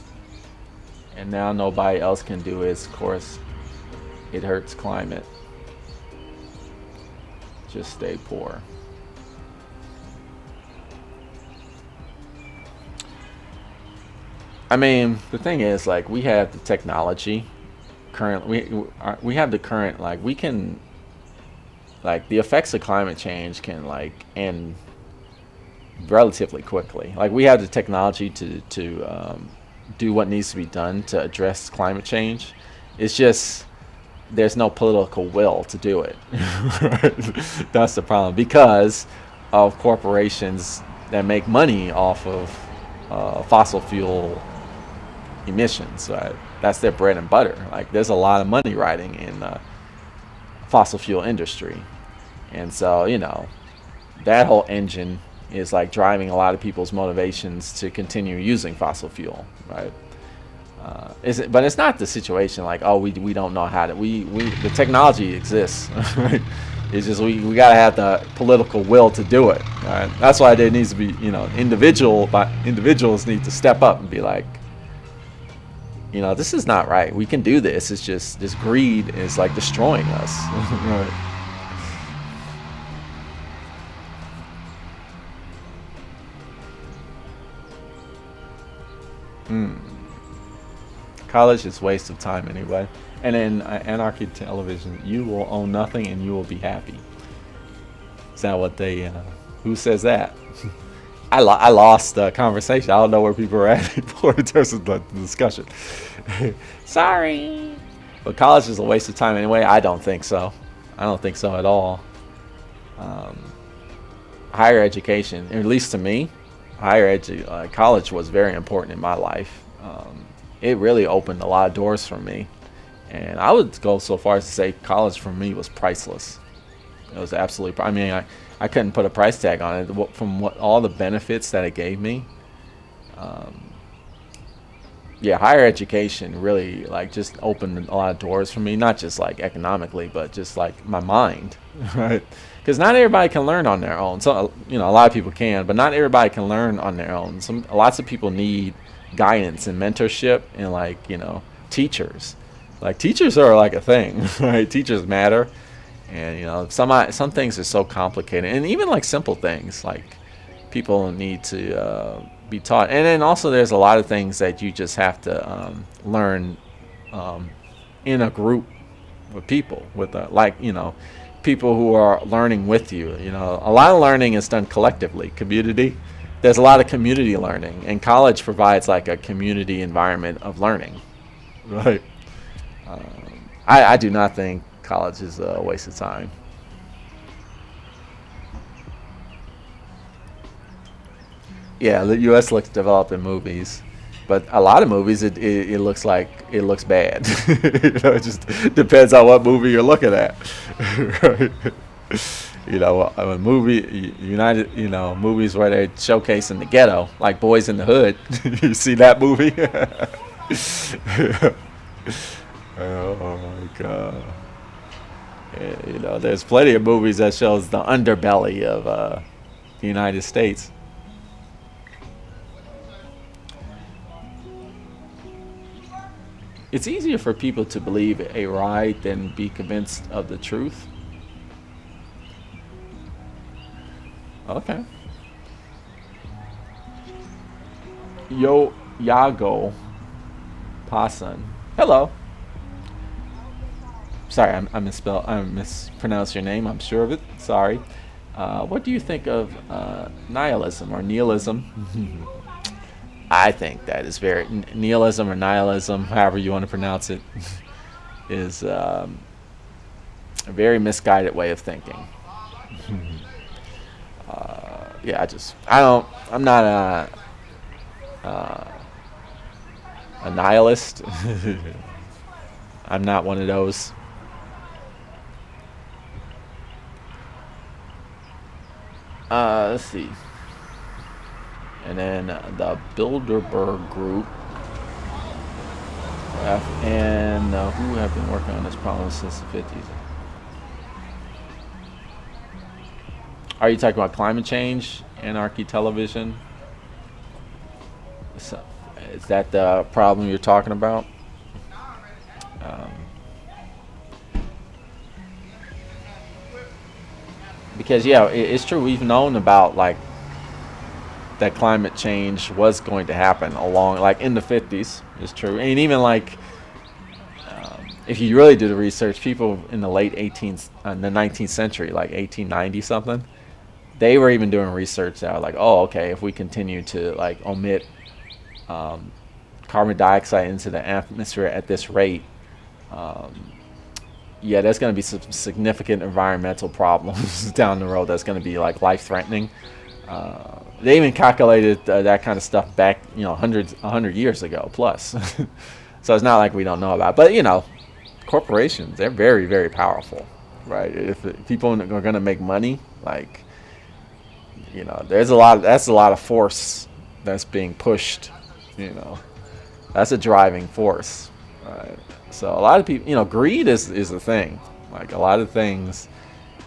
and now nobody else can do it. Of course, it hurts climate. Just stay poor. I mean, the thing is, like, we have the technology. We have the current, like, we can, like, the effects of climate change can like end relatively quickly. Like, we have the technology to do what needs to be done to address climate change. It's just there's no political will to do it. Right? That's the problem, because of corporations that make money off of fossil fuel emissions. Right? That's their bread and butter. Like, there's a lot of money riding in the fossil fuel industry, and so that whole engine is like driving a lot of people's motivations to continue using fossil fuel, right? But it's not the situation like, oh, we don't know how to. The technology exists, right? It's just we gotta have the political will to do it. Right? That's why there needs to be individuals need to step up and be like, this is not right. We can do this. It's just this greed is like destroying us. Right? College is a waste of time anyway. And in Anarchy Television, you will own nothing and you will be happy. Is that what they? Who says that? I lost the conversation. I don't know where people are at anymore in terms of the discussion. Sorry. But college is a waste of time anyway. I don't think so. I don't think so at all. Higher education, at least to me, college was very important in my life. It really opened a lot of doors for me, and I would go so far as to say college for me was priceless. It was absolutely. I mean, I couldn't put a price tag on it. From all the benefits that it gave me. Higher education really like just opened a lot of doors for me. Not just like economically, but just like my mind, right? Because not everybody can learn on their own. So a lot of people can, but not everybody can learn on their own. Lots of people need guidance and mentorship and like teachers. Like, teachers are like a thing, right? Teachers matter, And some things are so complicated, and even like simple things, like people need to be taught. And then also there's a lot of things that you just have to learn in a group with people, with people who are learning with you. A lot of learning is done collectively, community. There's a lot of community learning, and college provides like a community environment of learning, right? I do not think college is a waste of time. Yeah, the U.S. looks developed in movies, but a lot of movies it looks like it looks bad. It just depends on what movie you're looking at. Right? A movie, movies where they're showcasing the ghetto, like Boys in the Hood. You see that movie? Oh my God. There's plenty of movies that shows the underbelly of the United States. It's easier for people to believe a lie than be convinced of the truth. Okay. Yago Pasan. Hello. Sorry, I mispronounced your name. I'm sure of it. Sorry. What do you think of nihilism or nihilism? I think that is nihilism or nihilism, however you want to pronounce it, is a very misguided way of thinking. Yeah, I'm not a nihilist. I'm not one of those. Let's see. And then the Bilderberg Group, and who have been working on this problem since the 50s. Are you talking about climate change, Anarchy Television? So, is that the problem you're talking about? Because it's true. We've known about like that climate change was going to happen along like in the 50s. It's true, and even like if you really do the research, people in the late 18th, the 19th century, like 1890 something, they were even doing research that were like, oh, okay, if we continue to like omit carbon dioxide into the atmosphere at this rate, there's going to be some significant environmental problems down the road that's going to be like life-threatening. They even calculated that kind of stuff back, 100 years ago plus. So it's not like we don't know about it. But, corporations, they're very, very powerful, right? If people are going to make money, like, that's a lot of force that's being pushed, That's a driving force, right? So a lot of people, greed is a thing. Like a lot of things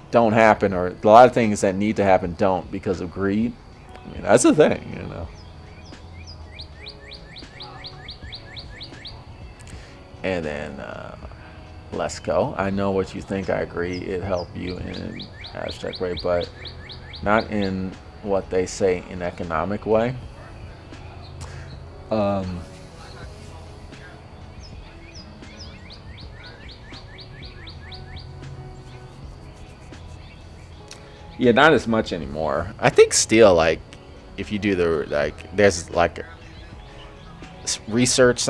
don't happen, or a lot of things that need to happen don't because of greed. That's a thing, And then let's go. I know what you think. I agree. It helped you in an abstract way, but not in what they say in economic way. Yeah, not as much anymore. I think still, like, if you do there's like research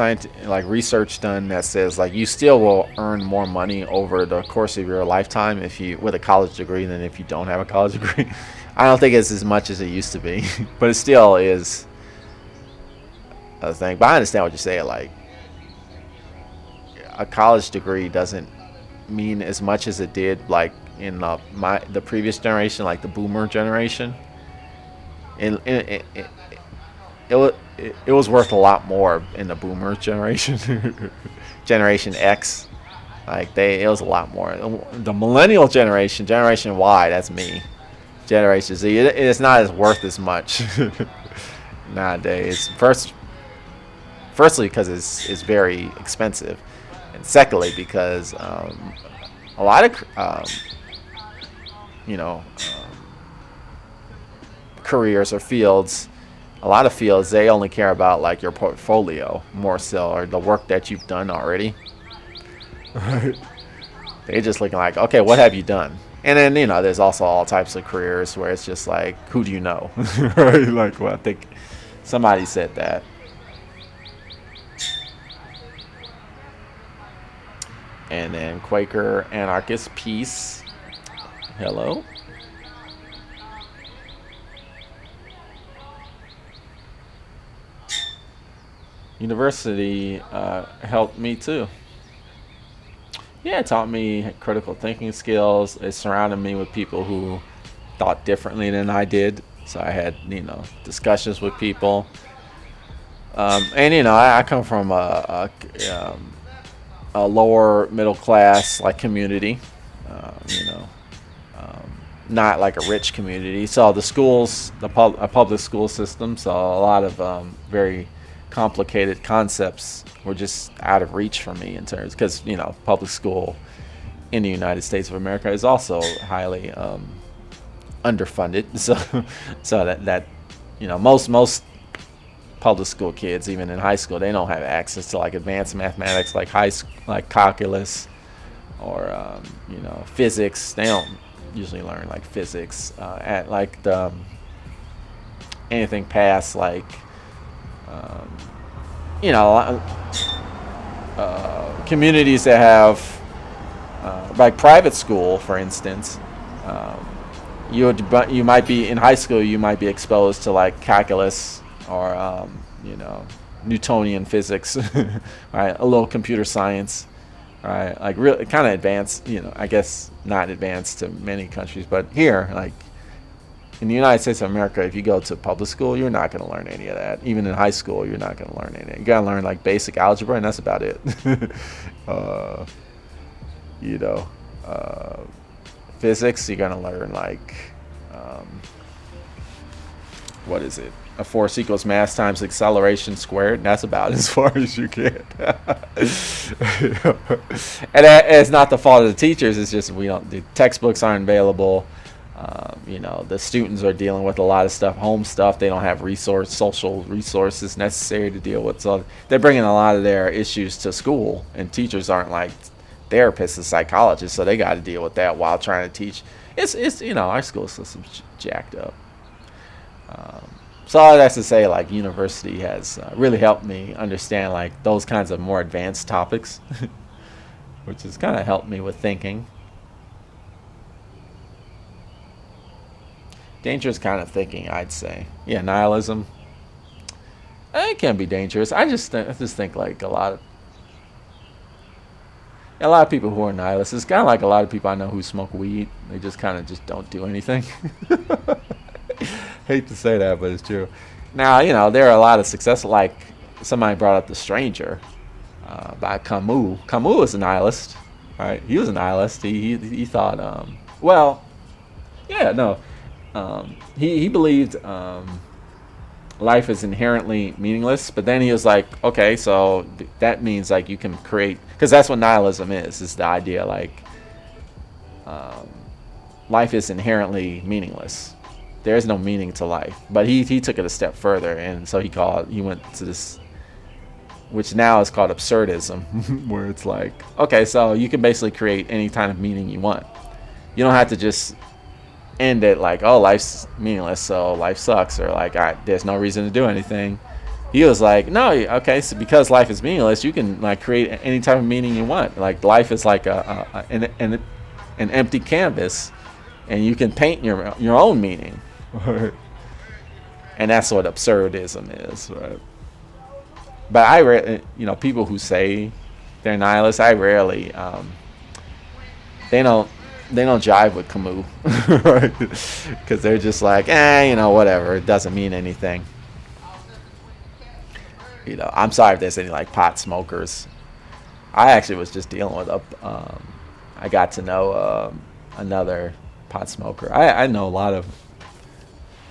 done that says like you still will earn more money over the course of your lifetime if you with a college degree than if you don't have a college degree. I don't think it's as much as it used to be, but it still is a thing. But I understand what you're saying. Like, a college degree doesn't mean as much as it did, like in the previous generation, like the boomer generation. It was worth a lot more in the boomer generation, Generation X. Like it was a lot more. The millennial generation, Generation Y, that's me. Generation Z, it's not as worth as much nowadays. Firstly, because it's very expensive, and secondly, because a lot of you know, careers or fields, a lot of fields, they only care about like your portfolio more so, or the work that you've done already. They're just looking like, okay, what have you done? And then, there's also all types of careers where it's just like, who do you know? Right? Like, well, I think somebody said that. And then Quaker Anarchist Peace. Hello. University helped me too. Yeah, it taught me critical thinking skills. It surrounded me with people who thought differently than I did. So I had, discussions with people. And I come from a lower middle class like community. Uh, you know, not like a rich community. So the schools, a public school system, so a lot of very complicated concepts were just out of reach for me in terms, because public school in the United States of America is also highly underfunded. So that most public school kids, even in high school, they don't have access to like advanced mathematics, like like calculus or physics. They don't usually learn like physics at like the anything past like communities that have like private school, for instance. You might be in high school. You might be exposed to like calculus or Newtonian physics, right? A little computer science, right? Like really kind of advanced. I guess not advanced to many countries, but here, like in the United States of America, if you go to public school, you're not going to learn any of that. Even in high school, you're not going to learn any. You got to learn like basic algebra, and that's about it. you know, physics, you're going to learn like, what is it? A force equals mass times acceleration squared. And that's about as far as you get. And it's not the fault of the teachers. It's just the textbooks aren't available. The students are dealing with a lot of stuff, home stuff. They don't have social resources necessary to deal with. So they're bringing a lot of their issues to school, and teachers aren't like therapists and psychologists, so they got to deal with that while trying to teach. It's our school system's jacked up. So that's to say, like, university has really helped me understand like those kinds of more advanced topics, which has kind of helped me with thinking. Dangerous kind of thinking, I'd say. Yeah, nihilism. It can be dangerous. I just think like a lot of people who are nihilists. It's kind of like a lot of people I know who smoke weed. They just kind of just don't do anything. Hate to say that, but it's true. Now, there are a lot of successful, like somebody brought up The Stranger by Camus. Camus was a nihilist, right? He was a nihilist. He thought, he believed life is inherently meaningless, but then he was like, okay, so that means like you can create, because that's what nihilism is the idea like life is inherently meaningless. There is no meaning to life. But he took it a step further, and so he went to this, which now is called absurdism, where it's like, okay, so you can basically create any kind of meaning you want. You don't have to just end it like, oh, life's meaningless, so life sucks, or like, there's no reason to do anything. He was like, no, okay, so because life is meaningless, you can like create any type of meaning you want. Like life is like an empty canvas, and you can paint your own meaning. Right. And that's what absurdism is, right? But people who say they're nihilists, I rarely, they don't jive with Camus, right? Because they're just like, whatever, it doesn't mean anything. I'm sorry if there's any like pot smokers. I actually was just dealing with I got to know another pot smoker. I know a lot of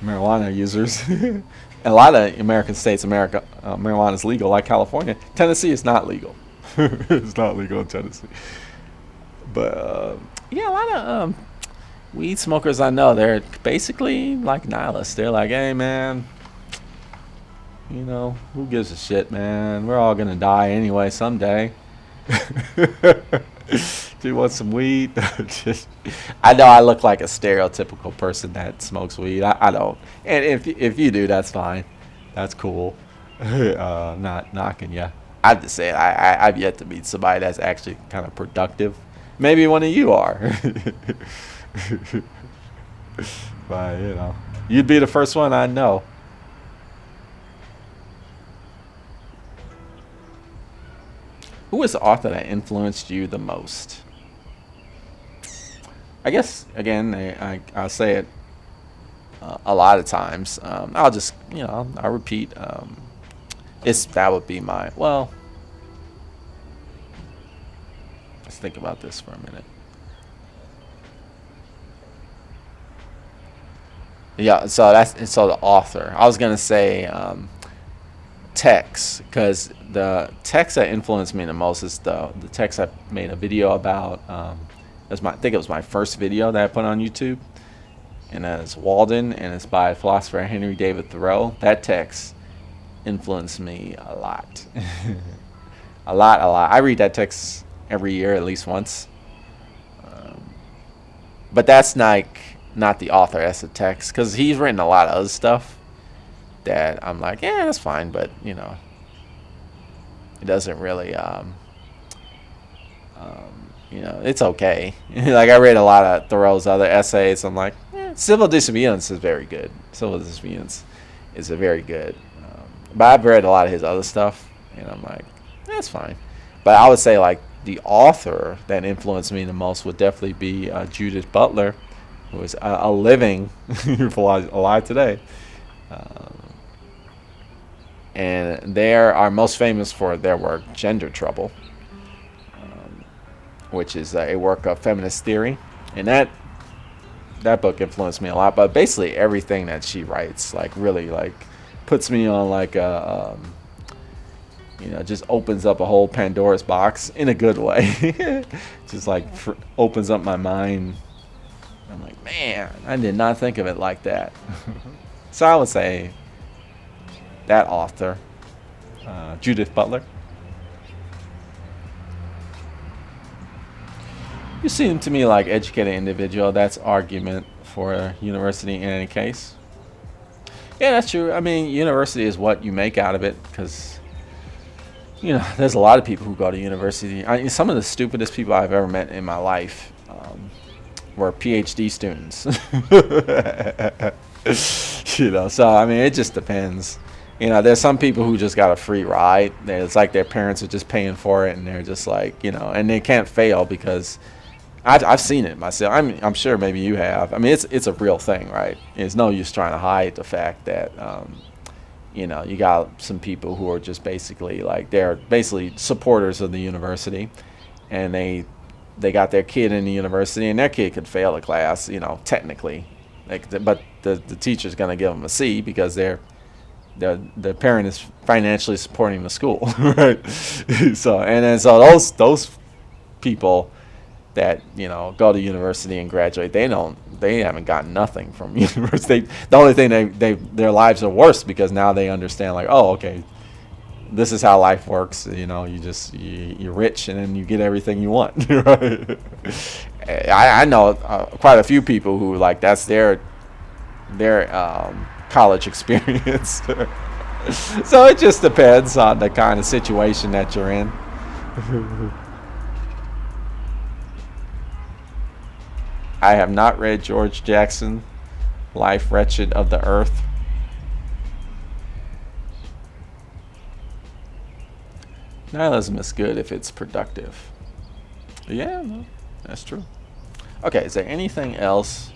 marijuana users. In a lot of American states, marijuana is legal, like California. Tennessee is not legal. It's not legal in Tennessee. But a lot of weed smokers I know, they're basically like nihilists. They're like, hey man, you know, who gives a shit, man? We're all gonna die anyway someday. Do you want some weed? Just, I know I look like a stereotypical person that smokes weed. I don't. And if you do, that's fine. That's cool. Not knocking you. I've just said I've yet to meet somebody that's actually kind of productive. Maybe one of you are. But you know, you'd be the first one I know. Who is the author that influenced you the most? I guess again, I'll say it a lot of times. I'll just I'll repeat. That would be my well. Let's think about this for a minute. Yeah, so the author. I was gonna say text, because the text that influenced me the most is the text I made a video about. I think it was my first video that I put on YouTube, and it's Walden, and it's by philosopher Henry David Thoreau. That text influenced me a lot, a lot. I read that text every year at least once, but that's not the author. That's the text, because he's written a lot of other stuff that I'm like, yeah, that's fine, but you know, it doesn't really it's okay. Like I read a lot of Thoreau's other essays. I'm like, Civil Disobedience is very good. Civil Disobedience is a very good. But I've read a lot of his other stuff, and I'm like, that's fine. But I would say like the author that influenced me the most would definitely be Judith Butler, who is a living alive today. And they are most famous for their work Gender Trouble, which is a work of feminist theory, and that book influenced me a lot. But basically everything that she writes like really like puts me on like a just opens up a whole Pandora's box in a good way. Just like opens up my mind. I'm like, man, I did not think of it like that. So I would say that author, Judith Butler. You seem to me like educated individual. That's argument for university in any case. Yeah, that's true. I mean, university is what you make out of it, because there's a lot of people who go to university. Some of the stupidest people I've ever met in my life were PhD students. So I mean, it just depends. There's some people who just got a free ride. It's like their parents are just paying for it, and they're just like, and they can't fail because I've seen it myself. I'm sure maybe you have. I mean, it's a real thing, right? It's no use trying to hide the fact that you got some people who are just basically like they're basically supporters of the university, and they got their kid in the university, and their kid could fail a class, technically, but the teacher's gonna give them a C because the parent is financially supporting the school, right? So those people that go to university and graduate, they haven't gotten nothing from university. The only thing their lives are worse because now they understand like, oh, okay, this is how life works. You're rich and then you get everything you want. Right? I know quite a few people who like that's their college experience. So it just depends on the kind of situation that you're in. I have not read George Jackson, Life Wretched of the Earth. Nihilism is good if it's productive. Yeah, no, that's true. Okay, is there anything else?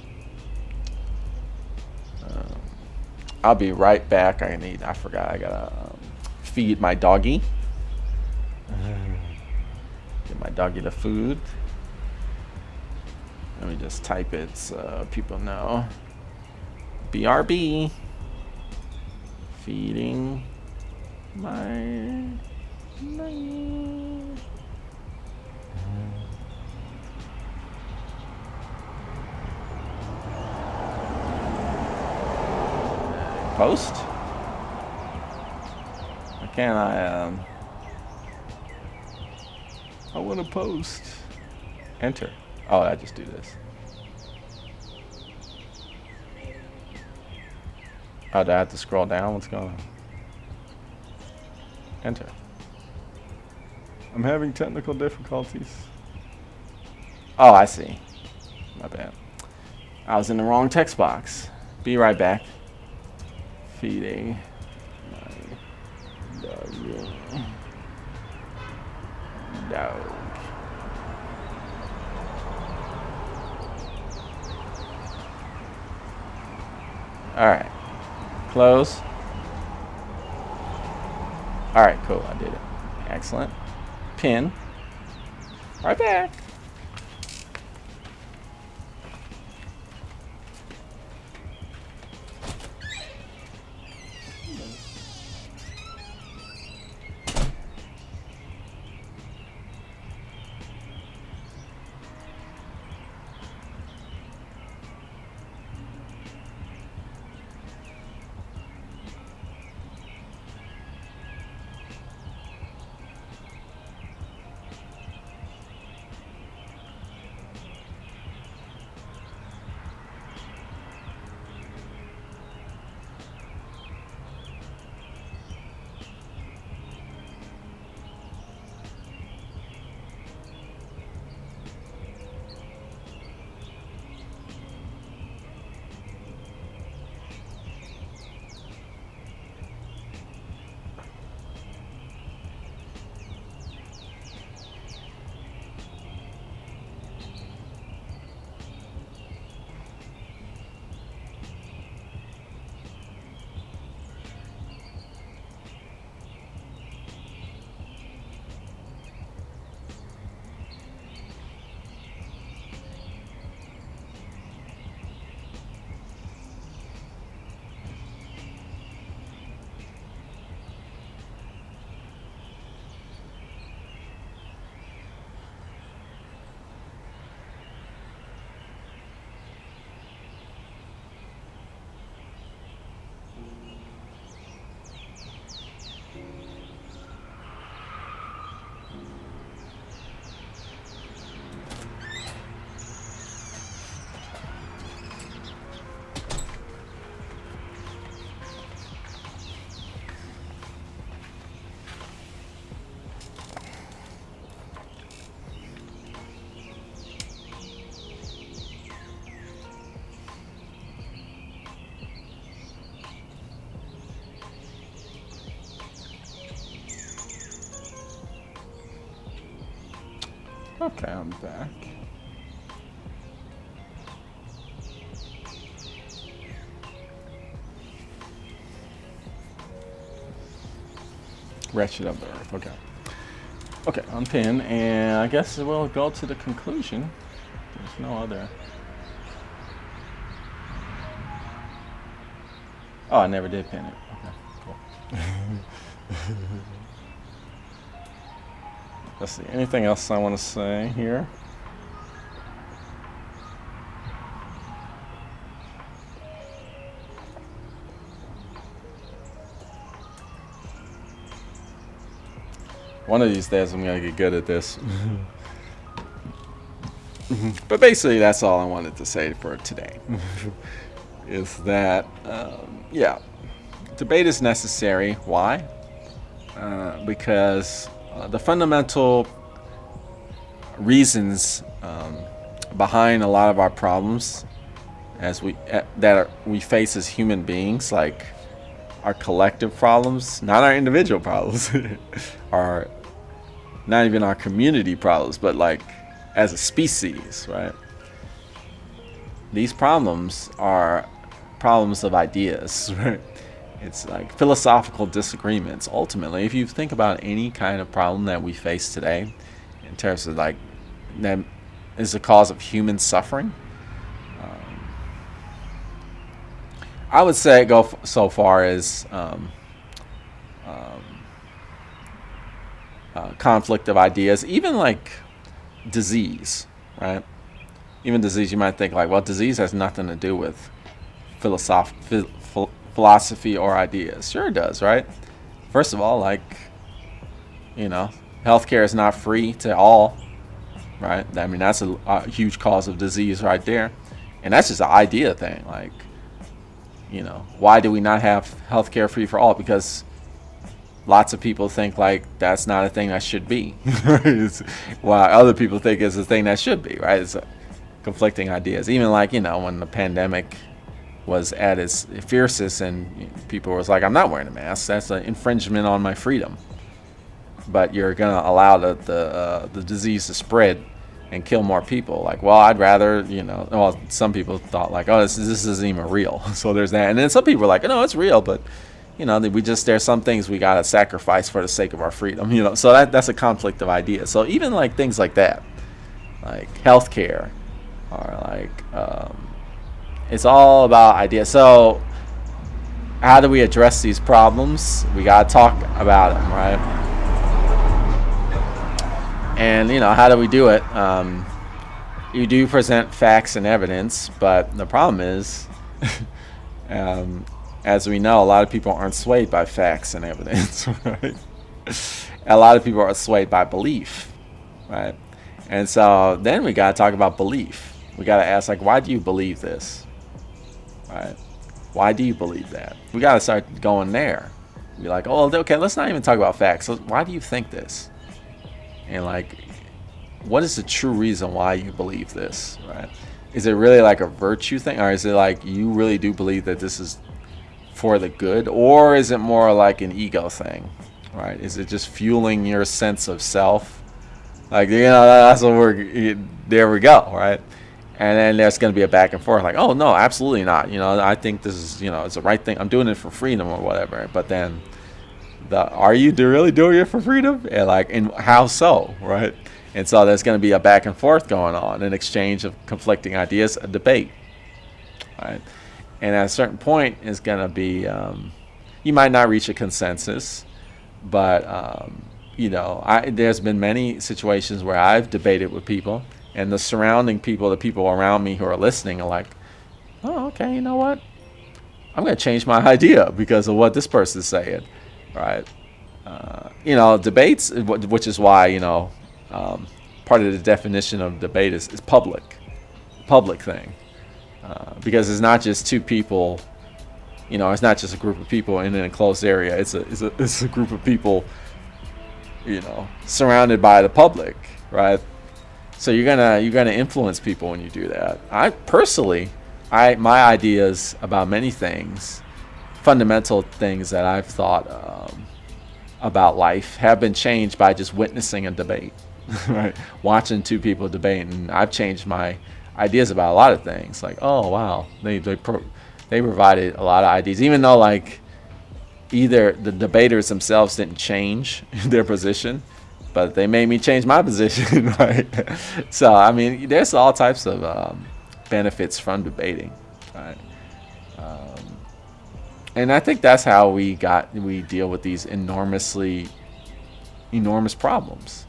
I'll be right back. I forgot. I gotta feed my doggy. Give my doggy the food. Let me just type it so people know. BRB. Feeding my doggy. Post? Why can't I want to post. Enter. Oh, I just do this. Oh, do I have to scroll down? What's going on? Enter. I'm having technical difficulties. Oh, I see. My bad. I was in the wrong text box. Be right back. Feeding my dog. Alright. Close. Alright, cool. I did it. Excellent. Pin. Right back. Okay, I'm back. Wretched of the earth. Okay. Okay, unpin, and I guess we'll go to the conclusion. There's no other. Oh, I never did pin it. Okay, cool. Let's see. Anything else I want to say here? One of these days I'm going to get good at this. But basically that's all I wanted to say for today. Is that, yeah, debate is necessary. Why? Because the fundamental reasons behind a lot of our problems we face as human beings, like our collective problems, not our individual problems, are not even our community problems, but like as a species, right? These problems are problems of ideas, right? It's like philosophical disagreements. Ultimately, if you think about any kind of problem that we face today, in terms of like that is the cause of human suffering, I would say go so far as conflict of ideas, even like disease, right? Even disease, you might think like, well, disease has nothing to do with philosophy or ideas? Sure it does, right? First of all, like, you know, healthcare is not free to all, right? I mean, that's a huge cause of disease right there. And that's just an idea thing. Like, you know, why do we not have healthcare free for all? Because lots of people think like that's not a thing that should be, while other people think it's a thing that should be, right? It's conflicting ideas. Even like, you know, when the pandemic was at its fiercest and people was like, I'm not wearing a mask, that's an infringement on my freedom. But you're gonna allow the disease to spread and kill more people. Like, well, I'd rather, you know, well, some people thought like, oh, this isn't even real. So there's that. And then some people were like, no, it's real, but you know, there's some things we gotta sacrifice for the sake of our freedom, you know. So that's a conflict of ideas. So even like things like that, like healthcare, or like it's all about ideas. So how do we address these problems? We gotta talk about them, right? And you know, how do we do it? You do present facts and evidence, but the problem is, as we know, a lot of people aren't swayed by facts and evidence, right? A lot of people are swayed by belief, right? And so then we got to talk about belief. We got to ask, like, why do you believe this, right? Why do you believe that? We got to start going there. Be like, oh, okay, let's not even talk about facts. So why do you think this? And like, what is the true reason why you believe this, right? Is it really like a virtue thing, or is it like you really do believe that this is for the good, or is it more like an ego thing, right? Is it just fueling your sense of self? Like, you know, that's what there we go, right? And then there's going to be a back and forth, like, oh no, absolutely not. You know, I think this is, you know, it's the right thing. I'm doing it for freedom or whatever. But then, are you really doing it for freedom? And like, and how so, right? And so there's going to be a back and forth going on, an exchange of conflicting ideas, a debate, right? And at a certain point, it's going to be, you might not reach a consensus, but you know, there's been many situations where I've debated with people, and the surrounding people, the people around me who are listening, are like, oh, okay, you know what? I'm going to change my idea because of what this person's saying, right? You know, debates, which is why, you know, part of the definition of debate is public thing, because it's not just two people, you know, it's not just a group of people in an enclosed area. It's a group of people, you know, surrounded by the public, right? So you're gonna influence people when you do that. I personally, my ideas about many things, fundamental things that I've thought about life, have been changed by just witnessing a debate. Right, watching two people debate, and I've changed my ideas about a lot of things. Like, oh wow, they provided a lot of ideas, even though like either the debaters themselves didn't change their position, but they made me change my position. Right, so I mean, there's all types of benefits from debating, right? And I think that's how we deal with these enormous problems.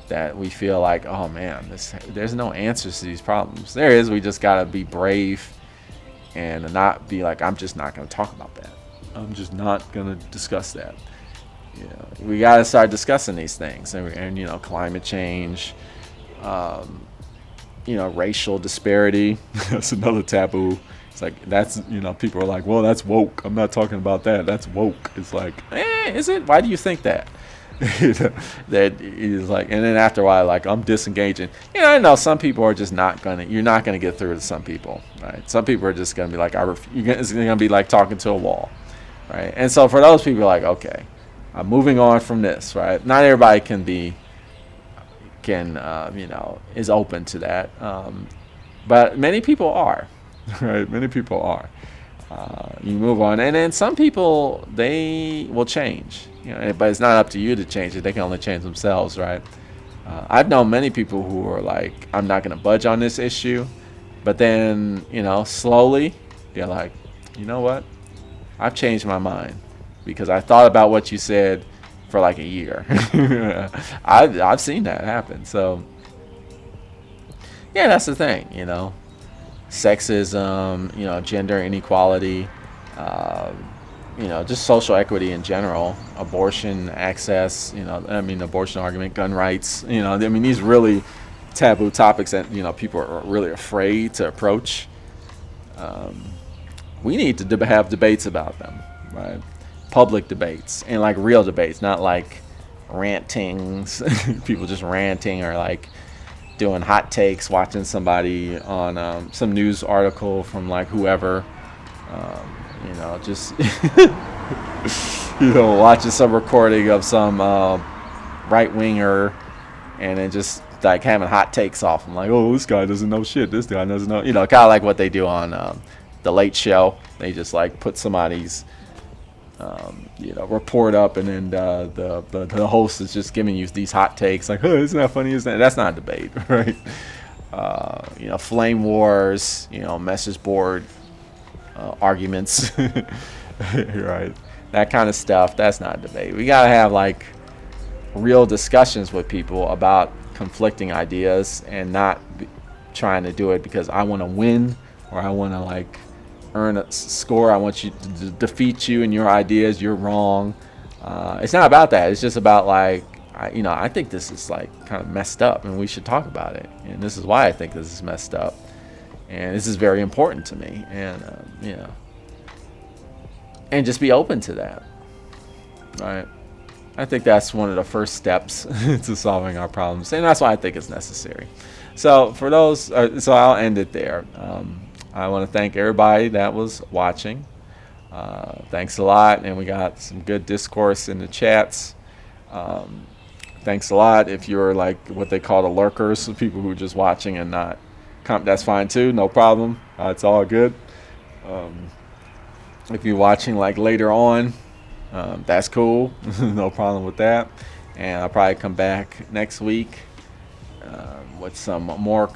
That we feel like, oh man, there's no answers to these problems. There is. We just gotta be brave and not be like, I'm just not gonna talk about that. I'm just not gonna discuss that. You know, we gotta start discussing these things, and you know, climate change, you know, racial disparity. That's another taboo. It's like, that's, you know, people are like, well, that's woke. I'm not talking about that. That's woke. It's like, is it? Why do you think that? That is like, and then after a while, like, I'm disengaging. You know, I know some people are just you're not gonna get through to some people, right? Some people are just gonna be like, it's gonna be like talking to a wall, right? And so for those people, like, okay, I'm moving on from this, right? Not everybody can you know, is open to that, but many people are, right? Many people are. You move on, and then some people, they will change, you know, but it's not up to you to change it. They can only change themselves, right? I've known many people who are like, I'm not going to budge on this issue, but then, you know, slowly they're like, you know what, I've changed my mind because I thought about what you said for like a year. I've seen that happen. So yeah, that's the thing, you know. Sexism, you know, gender inequality, uh, just social equity in general, abortion access, abortion argument, gun rights, these really taboo topics that, people are really afraid to approach. We need to have debates about them, right? Public debates and like real debates, not like rantings, people just ranting or like doing hot takes, watching somebody on some news article from like whoever, just watching some recording of some right winger, and then just like having hot takes off. I'm like, oh, this guy doesn't know shit. This guy doesn't know, kind of like what they do on the Late Show. They just like put somebody's report up, and then the host is just giving you these hot takes like, oh, isn't that funny? Isn't that? That's not a debate, right? Flame wars, message board arguments, right? That kind of stuff. That's not a debate. We gotta have like real discussions with people about conflicting ideas, and not trying to do it because I want to win, or I want to like earn a score. I want you to defeat you and your ideas. You're wrong. It's not about that. It's just about like, I think this is like kind of messed up, and we should talk about it. And this is why I think this is messed up, and this is very important to me. And and just be open to that, right? I think that's one of the first steps to solving our problems, and that's why I think it's necessary. So for those, so I'll end it there. I want to thank everybody that was watching. Thanks a lot, and we got some good discourse in the chats. Thanks a lot. If you're like what they call the lurkers, people who are just watching and not that's fine too, no problem. It's all good. If you're watching like later on, that's cool. No problem with that. And I'll probably come back next week with some more,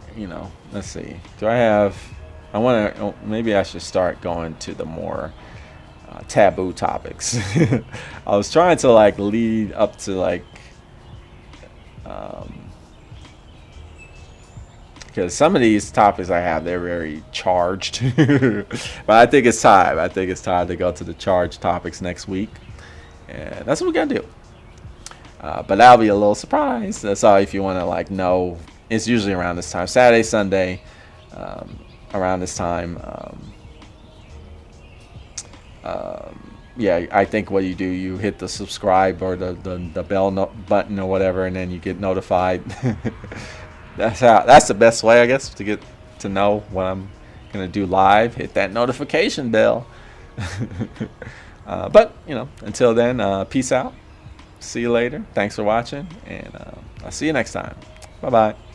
let's see. Maybe I should start going to the more taboo topics. I was trying to like lead up to like, because some of these topics I have, they're very charged. But I think it's time. I think it's time to go to the charged topics next week. And that's what we're going to do. But that'll be a little surprise. That's all. If you want to like know, it's usually around this time. Saturday, Sunday, around this time. I think what you do, you hit the subscribe or the bell button or whatever, and then you get notified. That's the best way, I guess, to get to know when I'm gonna do live. Hit that notification bell. But until then, peace out. See you later. Thanks for watching, and I'll see you next time. Bye bye.